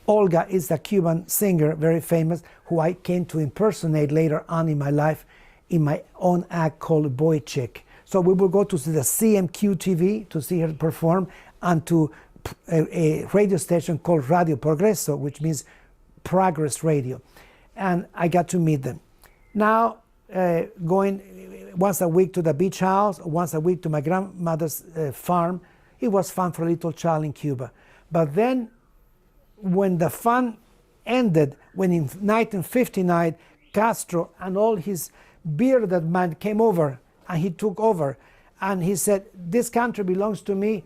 Olga is a Cuban singer, very famous, who I came to impersonate later on in my life in my own act called Boy Chick. So we would go to the CMQ TV to see her perform, and to a radio station called Radio Progreso, which means Progress Radio, and I got to meet them. Now, going once a week to the beach house, once a week to my grandmother's farm, it was fun for a little child in Cuba. But then, when the fun ended, when in 1959, Castro and all his bearded man came over, and he took over, and he said, "This country belongs to me.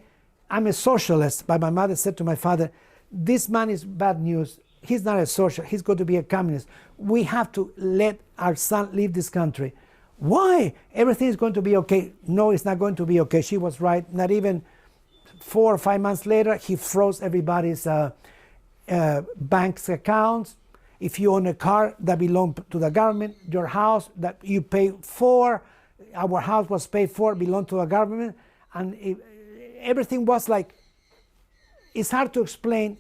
I'm a socialist." But my mother said to my father, "This man is bad news. He's not a socialist. He's going to be a communist. We have to let our son leave this country." "Why? Everything is going to be okay." "No, it's not going to be okay." She was right. Not even 4 or 5 months later, he froze everybody's bank's accounts. If you own a car that belonged to the government, your house that you pay for, our house was paid for, belonged to the government, and everything was like, it's hard to explain.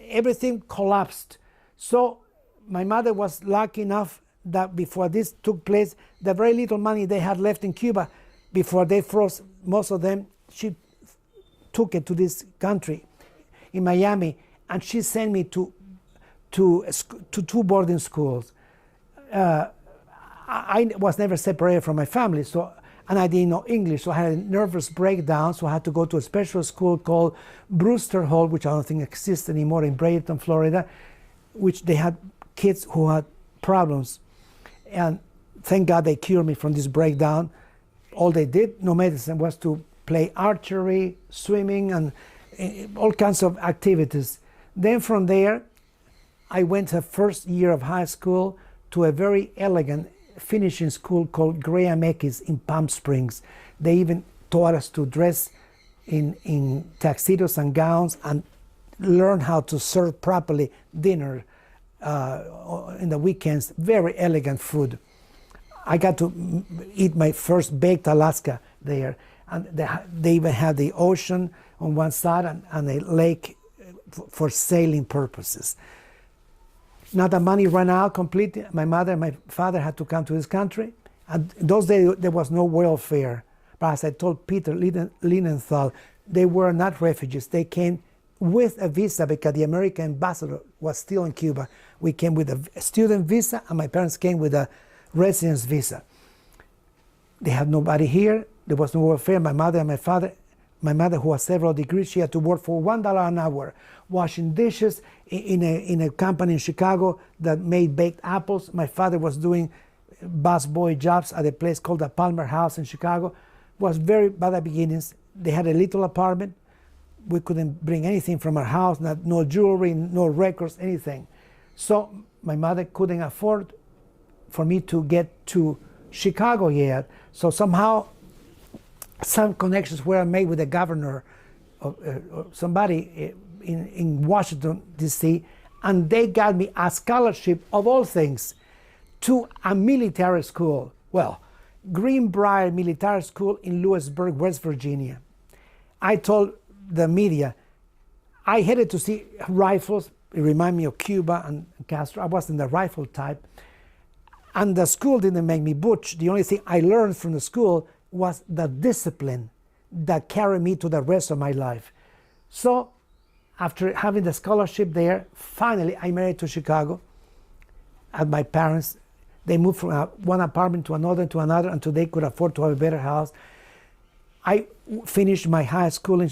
Everything collapsed. So my mother was lucky enough that before this took place, the very little money they had left in Cuba, before they froze most of them, she took it to this country in Miami, and she sent me to 2 boarding schools. I was never separated from my family, so, and I didn't know English, so I had a nervous breakdown, so I had to go to a special school called Brewster Hall, which I don't think exists anymore, in Bradenton, Florida, which they had kids who had problems. And thank God they cured me from this breakdown. All they did, no medicine, was to play archery, swimming, and all kinds of activities. Then from there, I went the first year of high school to a very elegant finishing school called Graham Eckes in Palm Springs. They even taught us to dress in tuxedos and gowns and learn how to serve properly dinner in the weekends. Very elegant food. I got to eat my first baked Alaska there, and they even had the ocean on one side and a lake for sailing purposes. Now the money ran out completely. My mother and my father had to come to this country. And those days there was no welfare. But as I told Peter Linenthal, they were not refugees. They came with a visa because the American ambassador was still in Cuba. We came with a student visa, and my parents came with a residence visa. They had nobody here. There was no welfare. My mother and my father, my mother, who has several degrees, she had to work for $1 an hour, washing dishes in a company in Chicago that made baked apples. My father was doing busboy jobs at a place called the Palmer House in Chicago. Was very bad at beginnings. They had a little apartment. We couldn't bring anything from our house, no jewelry, no records, anything. So my mother couldn't afford for me to get to Chicago yet. So somehow some connections were made with the governor or somebody in Washington, D.C., and they got me a scholarship, of all things, to a military school. Well, Greenbrier Military School in Lewisburg, West Virginia. I told the media, I headed to see rifles. It reminded me of Cuba and Castro. I wasn't the rifle type. And the school didn't make me butch. The only thing I learned from the school was the discipline that carried me to the rest of my life. So after having the scholarship there, finally I married to Chicago. At my parents, they moved from one apartment to another, until they could afford to have a better house. I finished my high school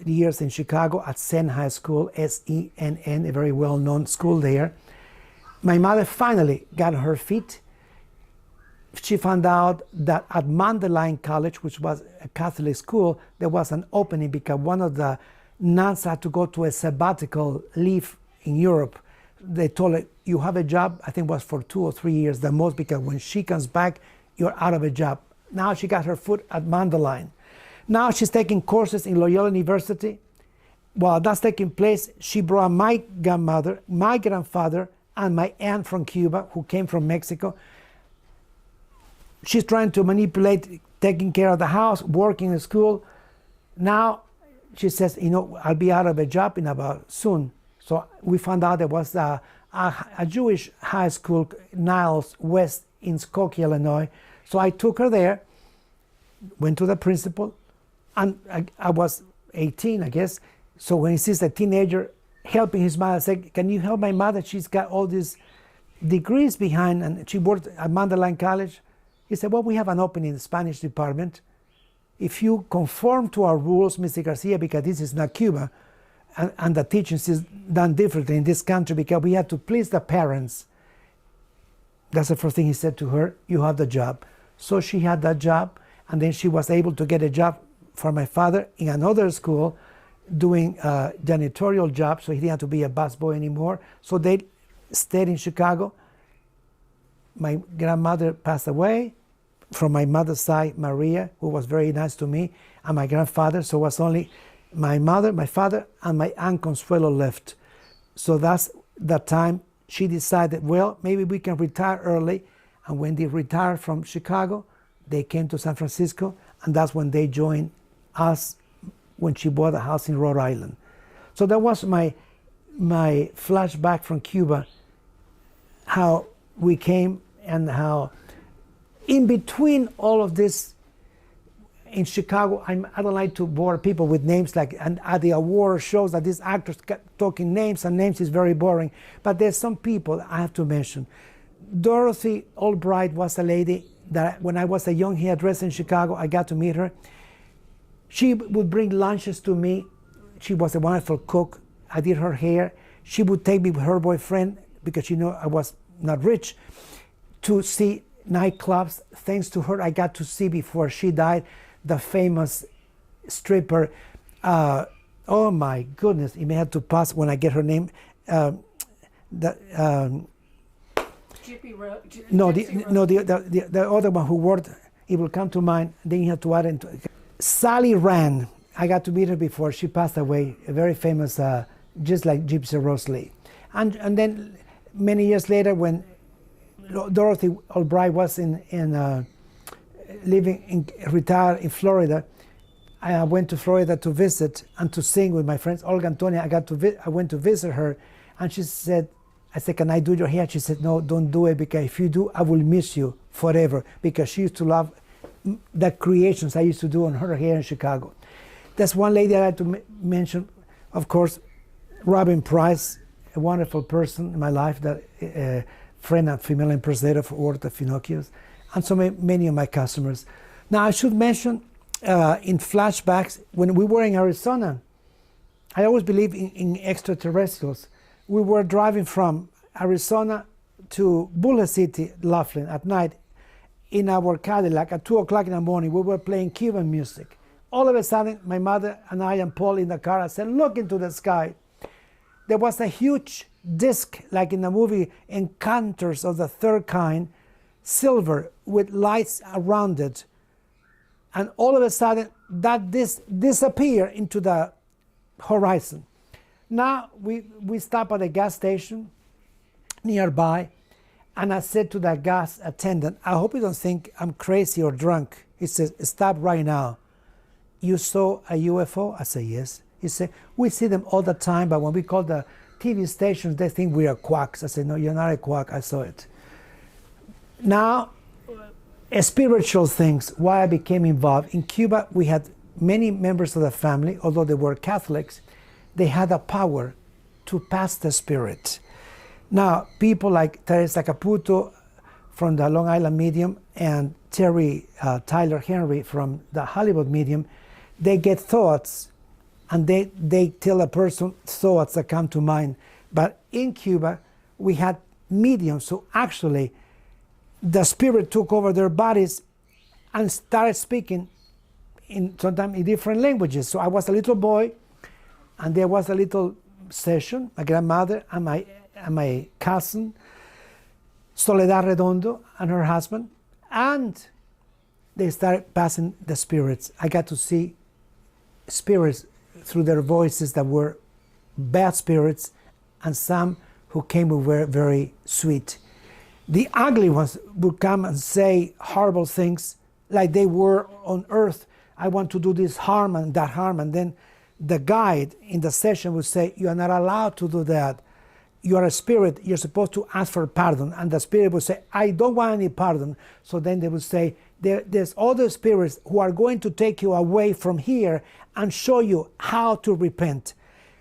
years in Chicago at Senn High School, SENN, a very well-known school there. My mother finally got on her feet. She found out that at Mandelain College, which was a Catholic school, there was an opening because one of the nuns had to go to a sabbatical leave in Europe. They told her, you have a job, I think it was for 2 or 3 years the most, because when she comes back, you're out of a job. Now she got her foot at Mandelain. Now she's taking courses in Loyola University. While that's taking place, she brought my grandmother, my grandfather, and my aunt from Cuba, who came from Mexico. She's trying to manipulate taking care of the house, working in school. Now she says, I'll be out of a job in about soon. So we found out there was a Jewish high school, Niles West in Skokie, Illinois. So I took her there, went to the principal, and I was 18, I guess. So when he sees a teenager helping his mother, I said, can you help my mother? She's got all these degrees behind, and she worked at Mandelain College. He said, well, we have an opening in the Spanish department. If you conform to our rules, Mr. Garcia, because this is not Cuba, and the teaching is done differently in this country because we have to please the parents. That's the first thing he said to her, you have the job. So she had that job, and then she was able to get a job for my father in another school doing a janitorial job, so he didn't have to be a busboy anymore. So they stayed in Chicago. My grandmother passed away. From my mother's side, Maria, who was very nice to me, and my grandfather, so it was only my mother, my father, and my aunt Consuelo left. So that's the time she decided, well, maybe we can retire early. And when they retired from Chicago, they came to San Francisco, and that's when they joined us when she bought a house in Rhode Island. So that was my flashback from Cuba, how we came and how in between all of this in Chicago, I don't like to bore people with names like, and at the award shows that these actors talking names, and names is very boring. But there's some people I have to mention. Dorothy Albright was a lady that when I was a young hairdresser in Chicago, I got to meet her. She would bring lunches to me. She was a wonderful cook. I did her hair. She would take me with her boyfriend, because she knew I was not rich, to see nightclubs. Thanks to her, I got to see, before she died, the famous stripper. Oh my goodness, it may have to pass when I get her name. The other one who worked, it will come to mind. Then you have to add into Sally Rand. I got to meet her before she passed away. A very famous, just like Gypsy Rose Lee. And then many years later, when Dorothy Albright was retired in Florida, I went to Florida to visit and to sing with my friends. Olga Antonia, I went to visit her, and she said, I said, can I do your hair? She said, no, don't do it, because if you do, I will miss you forever, because she used to love the creations I used to do on her hair in Chicago. That's one lady I had to mention. Of course, Robin Price, a wonderful person in my life, that friend and female impersonator for worked at Finocchio's, and so many of my customers. Now I should mention in flashbacks, when we were in Arizona, I always believe in extraterrestrials. We were driving from Arizona to Bulla City, Laughlin, at night in our Cadillac at 2 o'clock in the morning. We were playing Cuban music. All of a sudden, my mother and I and Paul in the car, I said, look into the sky. There was a huge disc, like in the movie Encounters of the Third Kind, silver with lights around it. And all of a sudden, that this disappear into the horizon. Now we stop at a gas station nearby, and I said to the gas attendant, I hope you don't think I'm crazy or drunk. He says, stop right now. You saw a UFO? I said, yes. He said, we see them all the time, but when we call the TV stations, they think we are quacks. I said, no, you're not a quack, I saw it. Now, spiritual things, why I became involved. In Cuba, we had many members of the family, although they were Catholics, they had a power to pass the spirit. Now, people like Teresa Caputo from the Long Island Medium and Terry Tyler Henry from the Hollywood Medium, they get thoughts and they tell a person thoughts that come to mind. But in Cuba, we had mediums who actually the spirit took over their bodies and started speaking sometimes in different languages. So I was a little boy, and there was a little session, my grandmother and my cousin, Soledad Redondo, and her husband, and they started passing the spirits. I got to see spirits through their voices that were bad spirits, and some who came who were very sweet. The ugly ones would come and say horrible things like they were on earth. I want to do this harm and that harm. And then the guide in the session would say, you are not allowed to do that. You are a spirit. You're supposed to ask for pardon. And the spirit would say, I don't want any pardon. So then they would say, there's other spirits who are going to take you away from here and show you how to repent.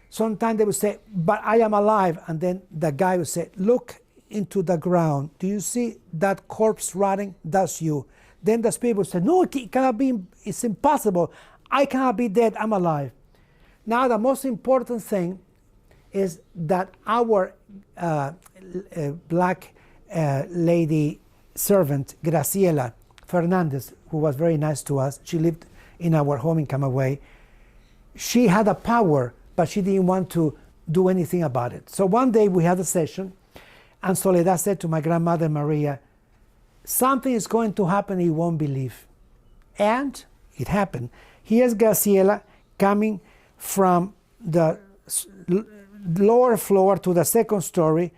Sometimes they would say, but I am alive. And then the guy would say, look into the ground. Do you see that corpse rotting? That's you. Then the spirit would say, no, it cannot be, it's impossible. I cannot be dead, I'm alive. Now the most important thing is that our black lady servant, Graciela Fernandez, who was very nice to us, she lived in our home in Camagüey, she had a power, but she didn't want to do anything about it. So one day we had a session, and Soledad said to my grandmother Maria, something is going to happen you won't believe. And it happened. Here's Graciela coming from the lower floor to the second story,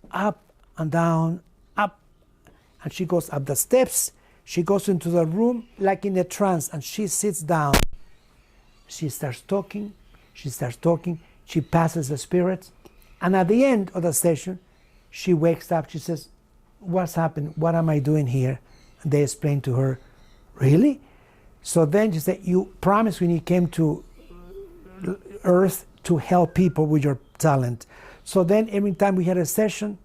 up and down, up. And she goes up the steps, she goes into the room like in a trance, and she sits down. She starts talking, she passes the spirits, and at the end of the session, she wakes up, she says, what's happened? What am I doing here? And they explain to her, really? So then she said, you promised when you came to Earth to help people with your talent. So then every time we had a session,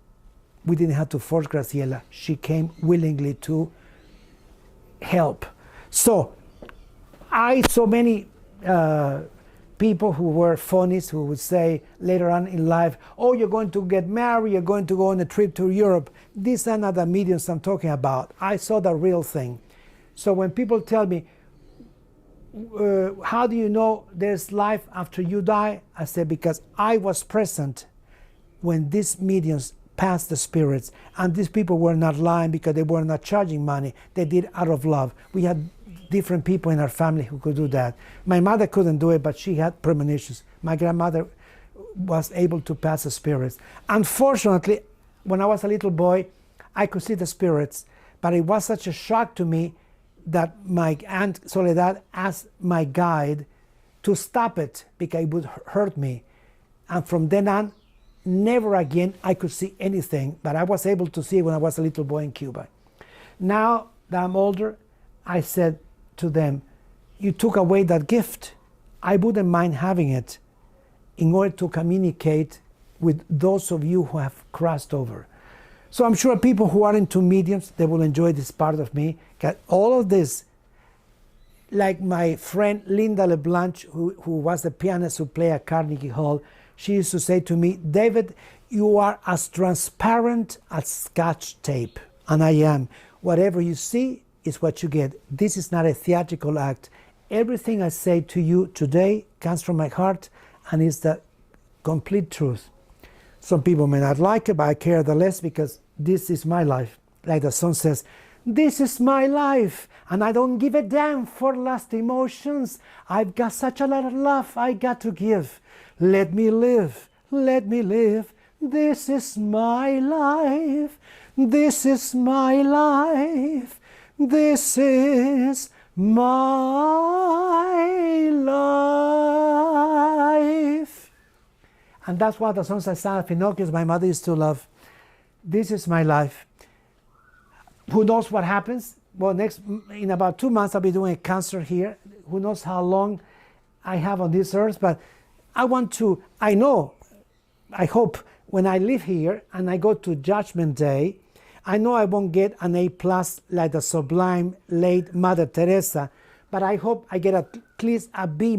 we didn't have to force Graciela. She came willingly to help. So I saw many people who were phonies who would say later on in life, oh, you're going to get married, you're going to go on a trip to Europe. These are not the mediums I'm talking about. I saw the real thing. So when people tell me, how do you know there's life after you die? I say, because I was present when these mediums passed the spirits, and these people were not lying because they were not charging money. They did out of love. We had different people in our family who could do that. My mother couldn't do it, but she had premonitions. My grandmother was able to pass the spirits. Unfortunately, when I was a little boy, I could see the spirits, but it was such a shock to me that my aunt Soledad asked my guide to stop it because it would hurt me. And from then on, never again I could see anything, but I was able to see it when I was a little boy in Cuba. Now that I'm older, I said to them, you took away that gift. I wouldn't mind having it in order to communicate with those of you who have crossed over. So I'm sure people who are into mediums, they will enjoy this part of me. All of this, like my friend Linda LeBlanc, who was the pianist who played at Carnegie Hall, she used to say to me, David, you are as transparent as Scotch tape. And I am. Whatever you see is what you get. This is not a theatrical act. Everything I say to you today comes from my heart and is the complete truth. Some people may not like it, but I care the less because this is my life. Like the song says, This is my life, and I don't give a damn for last emotions. I've got such a lot of love I got to give. Let me live, let me live. This is my life. This is my life. This is my life. And that's one of the songs I sang at Finocchio's my mother used to love. This is my life. Who knows what happens? Well, in about 2 months, I'll be doing a concert here. Who knows how long I have on this earth, but I hope when I live here and I go to Judgment Day, I know I won't get an A+ like the sublime late Mother Teresa, but I hope I get at least a B-.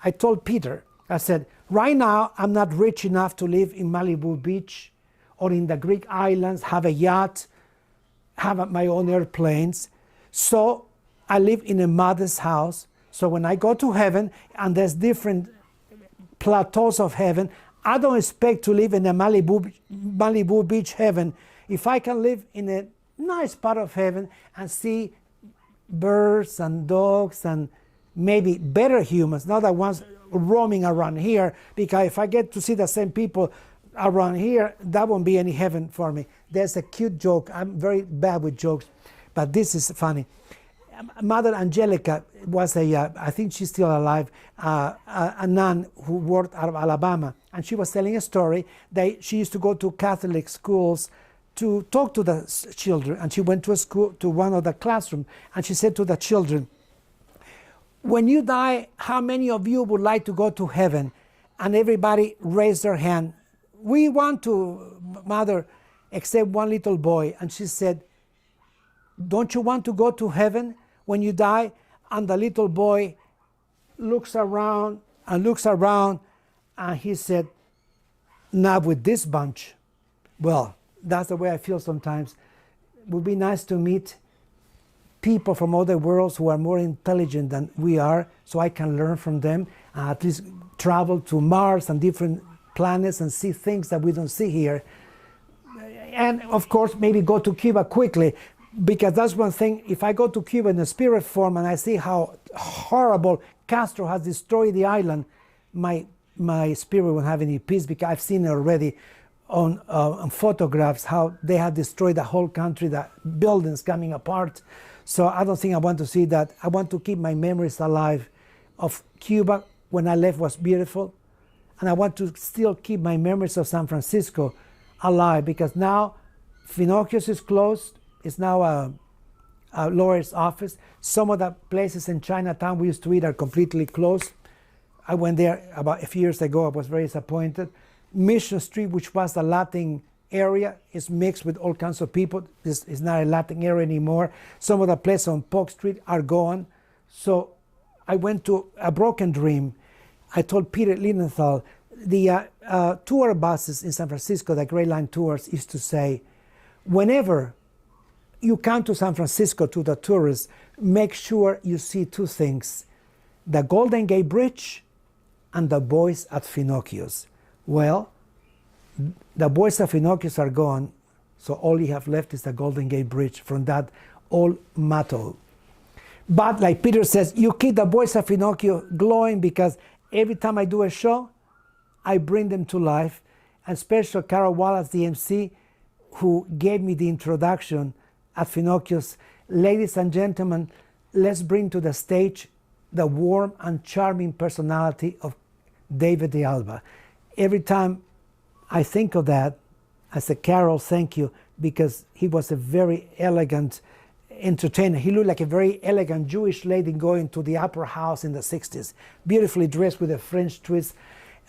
I told Peter, I said, right now I'm not rich enough to live in Malibu Beach or in the Greek islands, have a yacht, have my own airplanes. So I live in a modest house. So when I go to heaven and there's different plateaus of heaven, I don't expect to live in a Malibu Beach heaven. If I can live in a nice part of heaven and see birds and dogs and maybe better humans, not the ones roaming around here, because if I get to see the same people around here, that won't be any heaven for me. There's a cute joke. I'm very bad with jokes, but this is funny. Mother Angelica was I think she's still alive, a nun who worked out of Alabama, and she was telling a story that she used to go to Catholic schools to talk to the children, and she went to a school, to one of the classrooms, and she said to the children, when you die, how many of you would like to go to heaven? And everybody raised their hand. We want to, Mother, except one little boy. And she said, don't you want to go to heaven when you die? And the little boy looks around, and he said, not with this bunch. Well, that's the way I feel sometimes. It would be nice to meet people from other worlds who are more intelligent than we are, so I can learn from them, at least travel to Mars and different planets and see things that we don't see here. And of course, maybe go to Cuba quickly, because that's one thing. If I go to Cuba in a spirit form and I see how horrible Castro has destroyed the island, my spirit won't have any peace, because I've seen it already on photographs, how they have destroyed the whole country, the buildings coming apart. So I don't think I want to see that. I want to keep my memories alive of Cuba when I left was beautiful. And I want to still keep my memories of San Francisco alive, because now Finocchio's is closed. It's now a lawyer's office. Some of the places in Chinatown we used to eat are completely closed. I went there about a few years ago. I was very disappointed. Mission Street, which was the Latin area, is mixed with all kinds of people. This is not a Latin area anymore. Some of the places on Polk Street are gone. So I went to a broken dream. I told Peter Linenthal, the tour buses in San Francisco, the Great Line tours, used to say, whenever you come to San Francisco to the tourists, make sure you see two things: the Golden Gate Bridge and the boys at Finocchio's. Well, the boys at Finocchio's are gone, so all you have left is the Golden Gate Bridge from that old motto. But like Peter says, you keep the boys at Finocchio glowing, because every time I do a show, I bring them to life. And special Carol Wallace, the MC, who gave me the introduction at Finocchio's. Ladies and gentlemen, let's bring to the stage the warm and charming personality of David de Alba. Every time I think of that, I say, Carol, thank you, because he was a very elegant entertainer. He looked like a very elegant Jewish lady going to the opera house in the 60s, beautifully dressed with a French twist,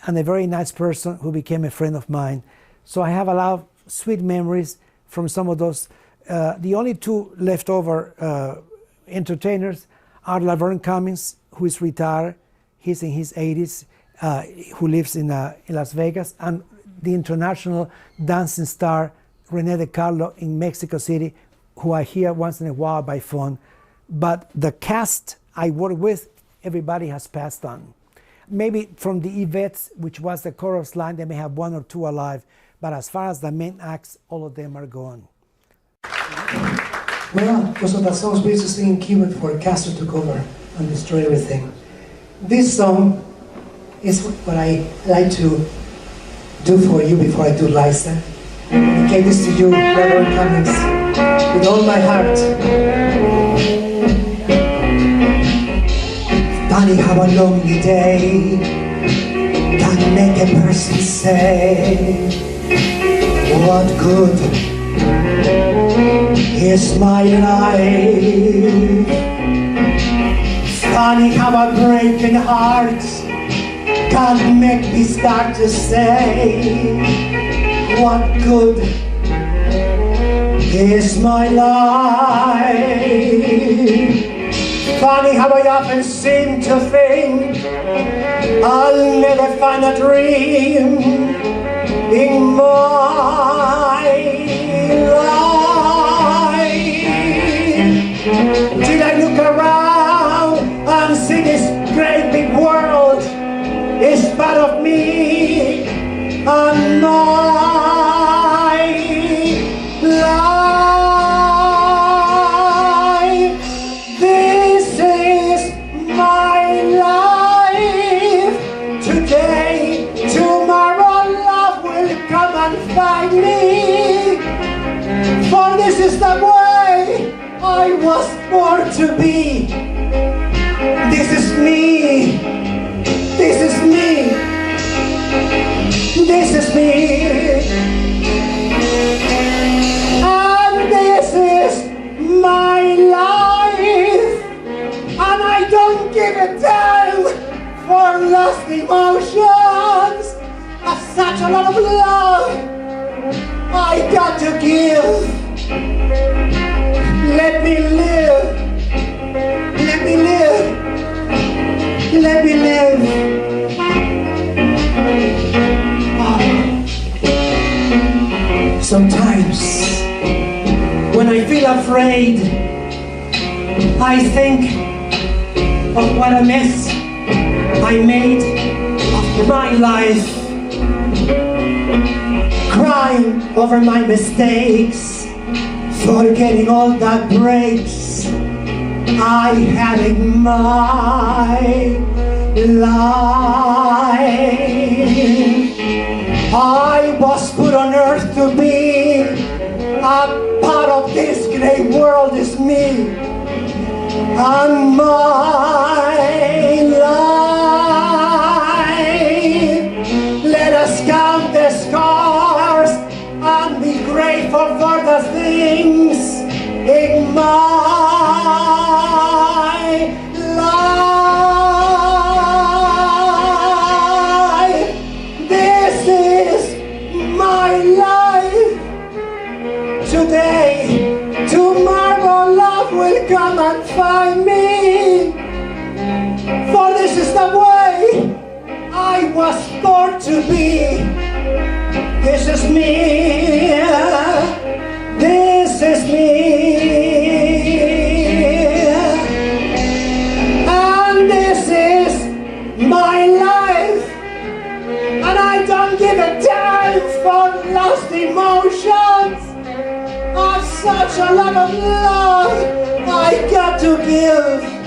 and a very nice person who became a friend of mine. So I have a lot of sweet memories from some of those. The only two leftover entertainers are Laverne Cummings, who is retired. He's in his 80s, who lives in Las Vegas, and the international dancing star René De Carlo in Mexico City, who I hear once in a while by phone. But the cast I work with, everybody has passed on. Maybe from the Yvettes, which was the chorus line, they may have one or two alive, but as far as the main acts, all of them are gone. Well, those are the songs we used to sing in Cuba before Castro took over and destroyed everything. This song is what I like to do for you before I do Liza. I dedicate this to you, Reverend Cummings, with all my heart. Funny how a lonely day can make a person say, what good is my life? Funny how a breaking heart can make me start to say, what good is my life? Funny how I often seem to think I'll never find a dream in my life. Till I look around and see this great big world is part of me and my life. This is my life. Today, tomorrow, love will come and find me. For this is the way I was born to be. This is me. This is me. This is me. And this is my life. And I don't give a damn for lost emotions. I've such a lot of love I got to give. Let me live. Let me live. Let me live. Sometimes, when I feel afraid, I think of what a mess I made of my life, crying over my mistakes, forgetting all the breaks I had in my life. I was put on earth to be a part of this great world is me and my life. Let us count the scars and be grateful for the things in my life. This is my life. Today, tomorrow, love will come and find me. For this is the way I was born to be. This is me. This is me. And this is my life. And I don't give a damn for lost emotions. I've such a lot of love I got to give.